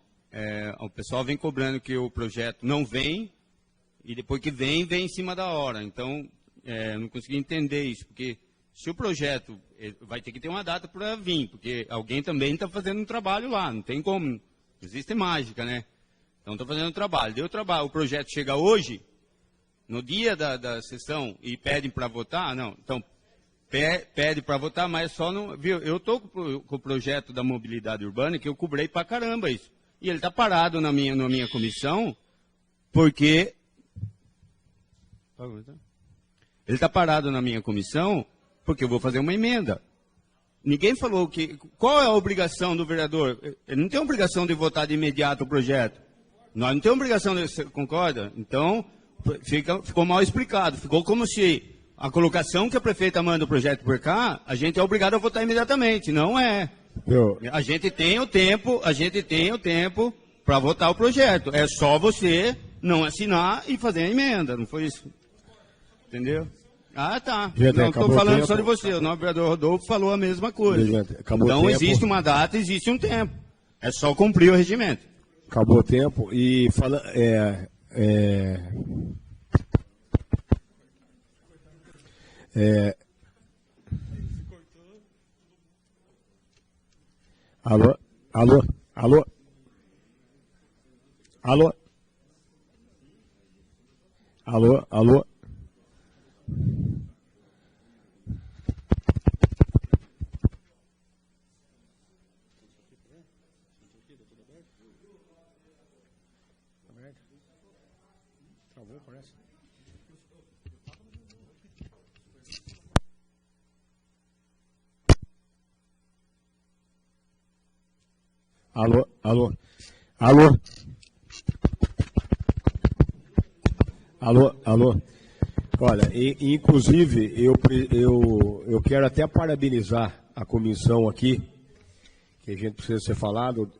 o pessoal vem cobrando que o projeto não vem, e depois que vem em cima da hora. Então, não consegui entender isso, porque se o projeto vai ter que ter uma data para vir, porque alguém também está fazendo um trabalho lá, não tem como, não existe mágica, né? Então, está fazendo um trabalho. Deu trabalho, o projeto chega hoje, no dia da sessão, e pedem para votar, não, então... Pede para votar, mas só não... Viu? Eu estou com o projeto da mobilidade urbana, que eu cobrei para caramba isso. E ele está parado na minha comissão, porque... Ele está parado na minha comissão, porque eu vou fazer uma emenda. Ninguém falou que... Qual é a obrigação do vereador? Ele não tem obrigação de votar de imediato o projeto. Nós não temos obrigação de... Você concorda? Então, ficou mal explicado. Ficou como se... A colocação que a prefeita manda o projeto por cá, a gente é obrigado a votar imediatamente. Não é. A gente tem o tempo para votar o projeto. É só você não assinar e fazer a emenda. Não foi isso? Entendeu? Ah, tá. Gente, não estou falando só de você. O nobre vereador Rodolfo falou a mesma coisa. Gente, então existe uma data, existe um tempo. É só cumprir o regimento. Acabou o tempo. E fala... Alô? Alô? Alô? Alô? Alô? Alô? Alô, alô, alô, alô, alô. Olha, inclusive, eu quero até parabenizar a comissão aqui, que a gente precisa ser falado,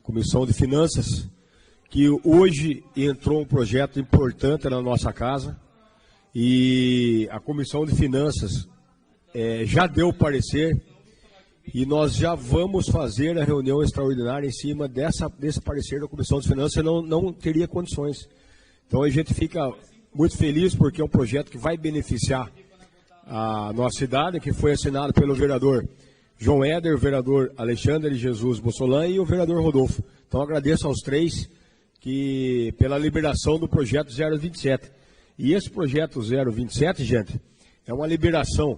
Comissão de Finanças, que hoje entrou um projeto importante na nossa casa, e a Comissão de Finanças já deu o parecer, E nós já vamos fazer a reunião extraordinária em cima desse parecer da Comissão de Finanças, não teria condições. Então a gente fica muito feliz porque é um projeto que vai beneficiar a nossa cidade, que foi assinado pelo vereador João Éder, o vereador Alexandre Jesus Bussolã e o vereador Rodolfo. Então agradeço aos três pela liberação do projeto 027. E esse projeto 027, gente, é uma liberação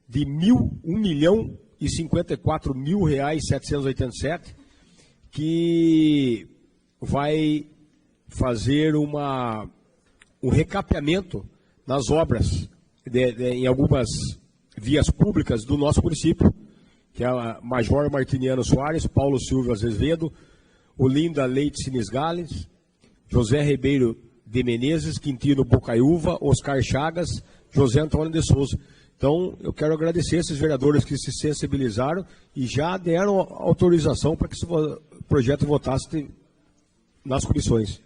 de R$1.054.787, que vai fazer um recapeamento nas obras em algumas vias públicas do nosso município, que é a Major Martiniano Soares, Paulo Silva Azevedo, Olinda Leite Sinisgales, José Ribeiro de Menezes, Quintino Bocaiúva, Oscar Chagas, José Antônio de Souza. Então, eu quero agradecer esses vereadores que se sensibilizaram e já deram autorização para que esse projeto votasse nas comissões.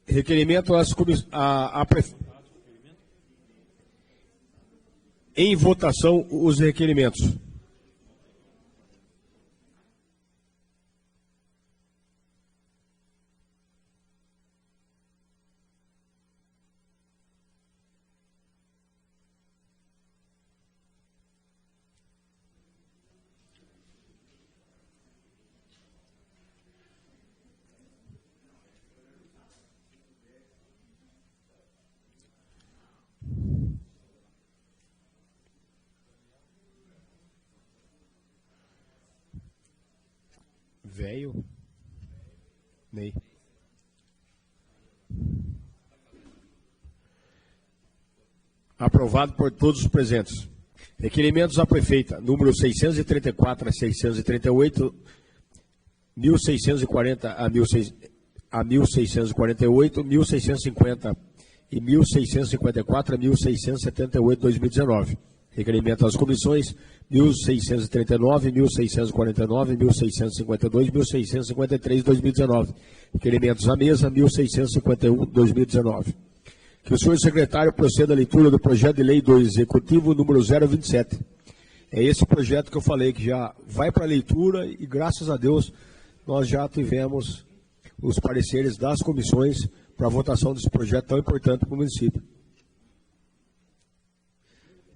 Requerimento às comissões. Em votação, os requerimentos. Velho. Ney. Aprovado por todos os presentes. Requerimentos à prefeita, número 634 a 638, 1640 a 1648, 1650 e 1654 a 1678, 2019. Requerimento às comissões 1639, 1649, 1652, 1653, 2019. Requerimentos à mesa 1651, 2019. Que o senhor secretário proceda à leitura do projeto de lei do Executivo número 027. É esse projeto que eu falei, que já vai para a leitura e, graças a Deus, nós já tivemos os pareceres das comissões para a votação desse projeto tão importante para o município.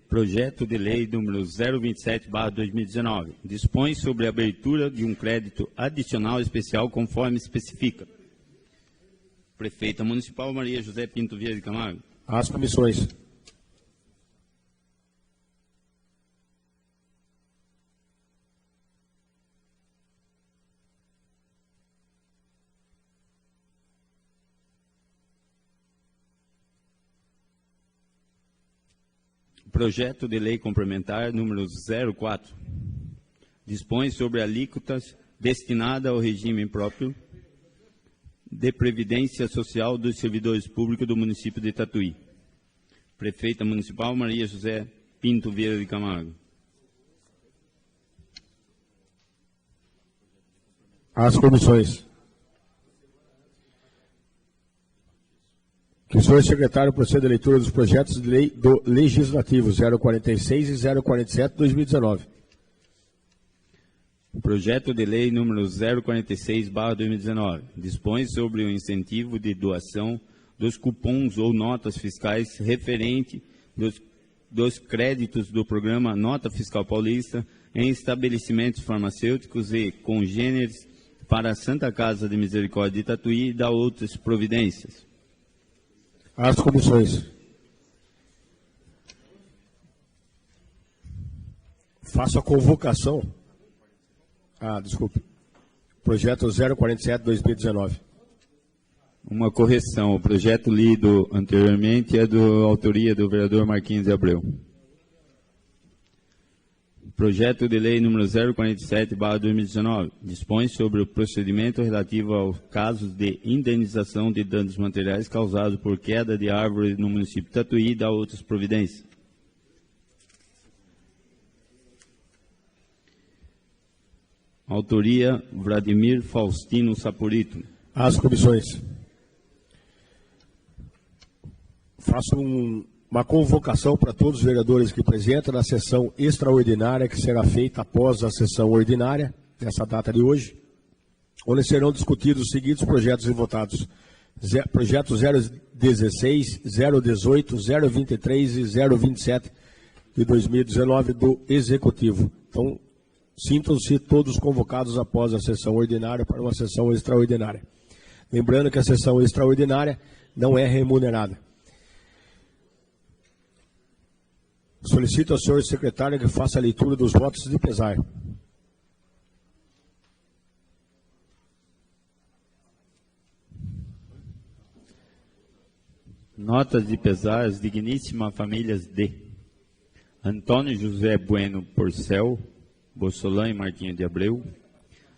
Projeto de lei número 027/2019 dispõe sobre a abertura de um crédito adicional especial conforme especifica. Prefeita Municipal Maria José Pinto Vieira de Camargo. As comissões. Projeto de lei complementar número 04 dispõe sobre alíquotas destinada ao regime próprio de previdência social dos servidores públicos do município de Tatuí. Prefeita Municipal Maria José Pinto Vieira de Camargo. As comissões. Que o senhor secretário proceda à leitura dos projetos de lei do Legislativo 046 e 047, 2019. Projeto de lei número 046/2019 dispõe sobre o incentivo de doação dos cupons ou notas fiscais referente dos créditos do programa Nota Fiscal Paulista em estabelecimentos farmacêuticos e congêneres para a Santa Casa de Misericórdia de Tatuí e da outras providências. As comissões. Faço a convocação. Desculpe. Projeto 047/2019. Uma correção. O projeto lido anteriormente é da autoria do vereador Marquinhos de Abreu. Projeto de lei número 047/2019 dispõe sobre o procedimento relativo aos casos de indenização de danos materiais causados por queda de árvore no município de Tatuí e da outras providências. Autoria Vladimir Faustino Saporito. As comissões. Faço uma convocação para todos os vereadores que apresentam na sessão extraordinária, que será feita após a sessão ordinária, nessa data de hoje, onde serão discutidos os seguintes projetos e votados. Projeto 016, 018, 023 e 027 de 2019 do Executivo. Então, sintam-se todos convocados após a sessão ordinária para uma sessão extraordinária. Lembrando que a sessão extraordinária não é remunerada. Solicito ao senhor secretário que faça a leitura dos votos de pesar. Notas de pesar às digníssimas famílias de Antônio José Bueno Porcel, Bossolã e Marquinhos de Abreu,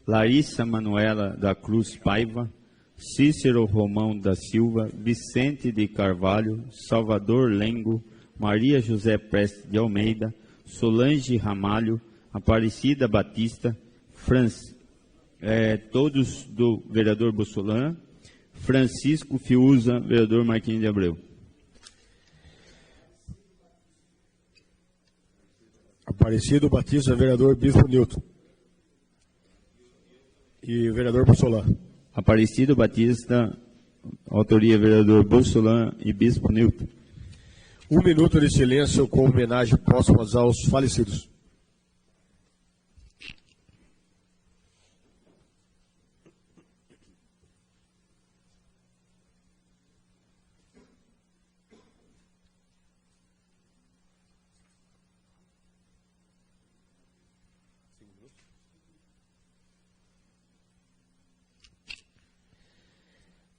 Larissa Manuela da Cruz Paiva, Cícero Romão da Silva, Vicente de Carvalho, Salvador Lengo, Maria José Prestes de Almeida, Solange Ramalho, Aparecida Batista, todos do vereador Bossolã, Francisco Fiuza, vereador Marquinhos de Abreu. Aparecido Batista, vereador Bispo Nilton. E vereador Bossolã. Aparecido Batista, autoria vereador Bossolã e Bispo Nilton. 1 minuto de silêncio com homenagem póstuma aos falecidos.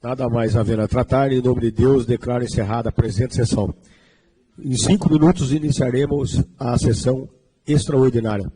Nada mais havendo a tratar, em nome de Deus, declaro encerrada a presente sessão. Em 5 minutos iniciaremos a sessão extraordinária.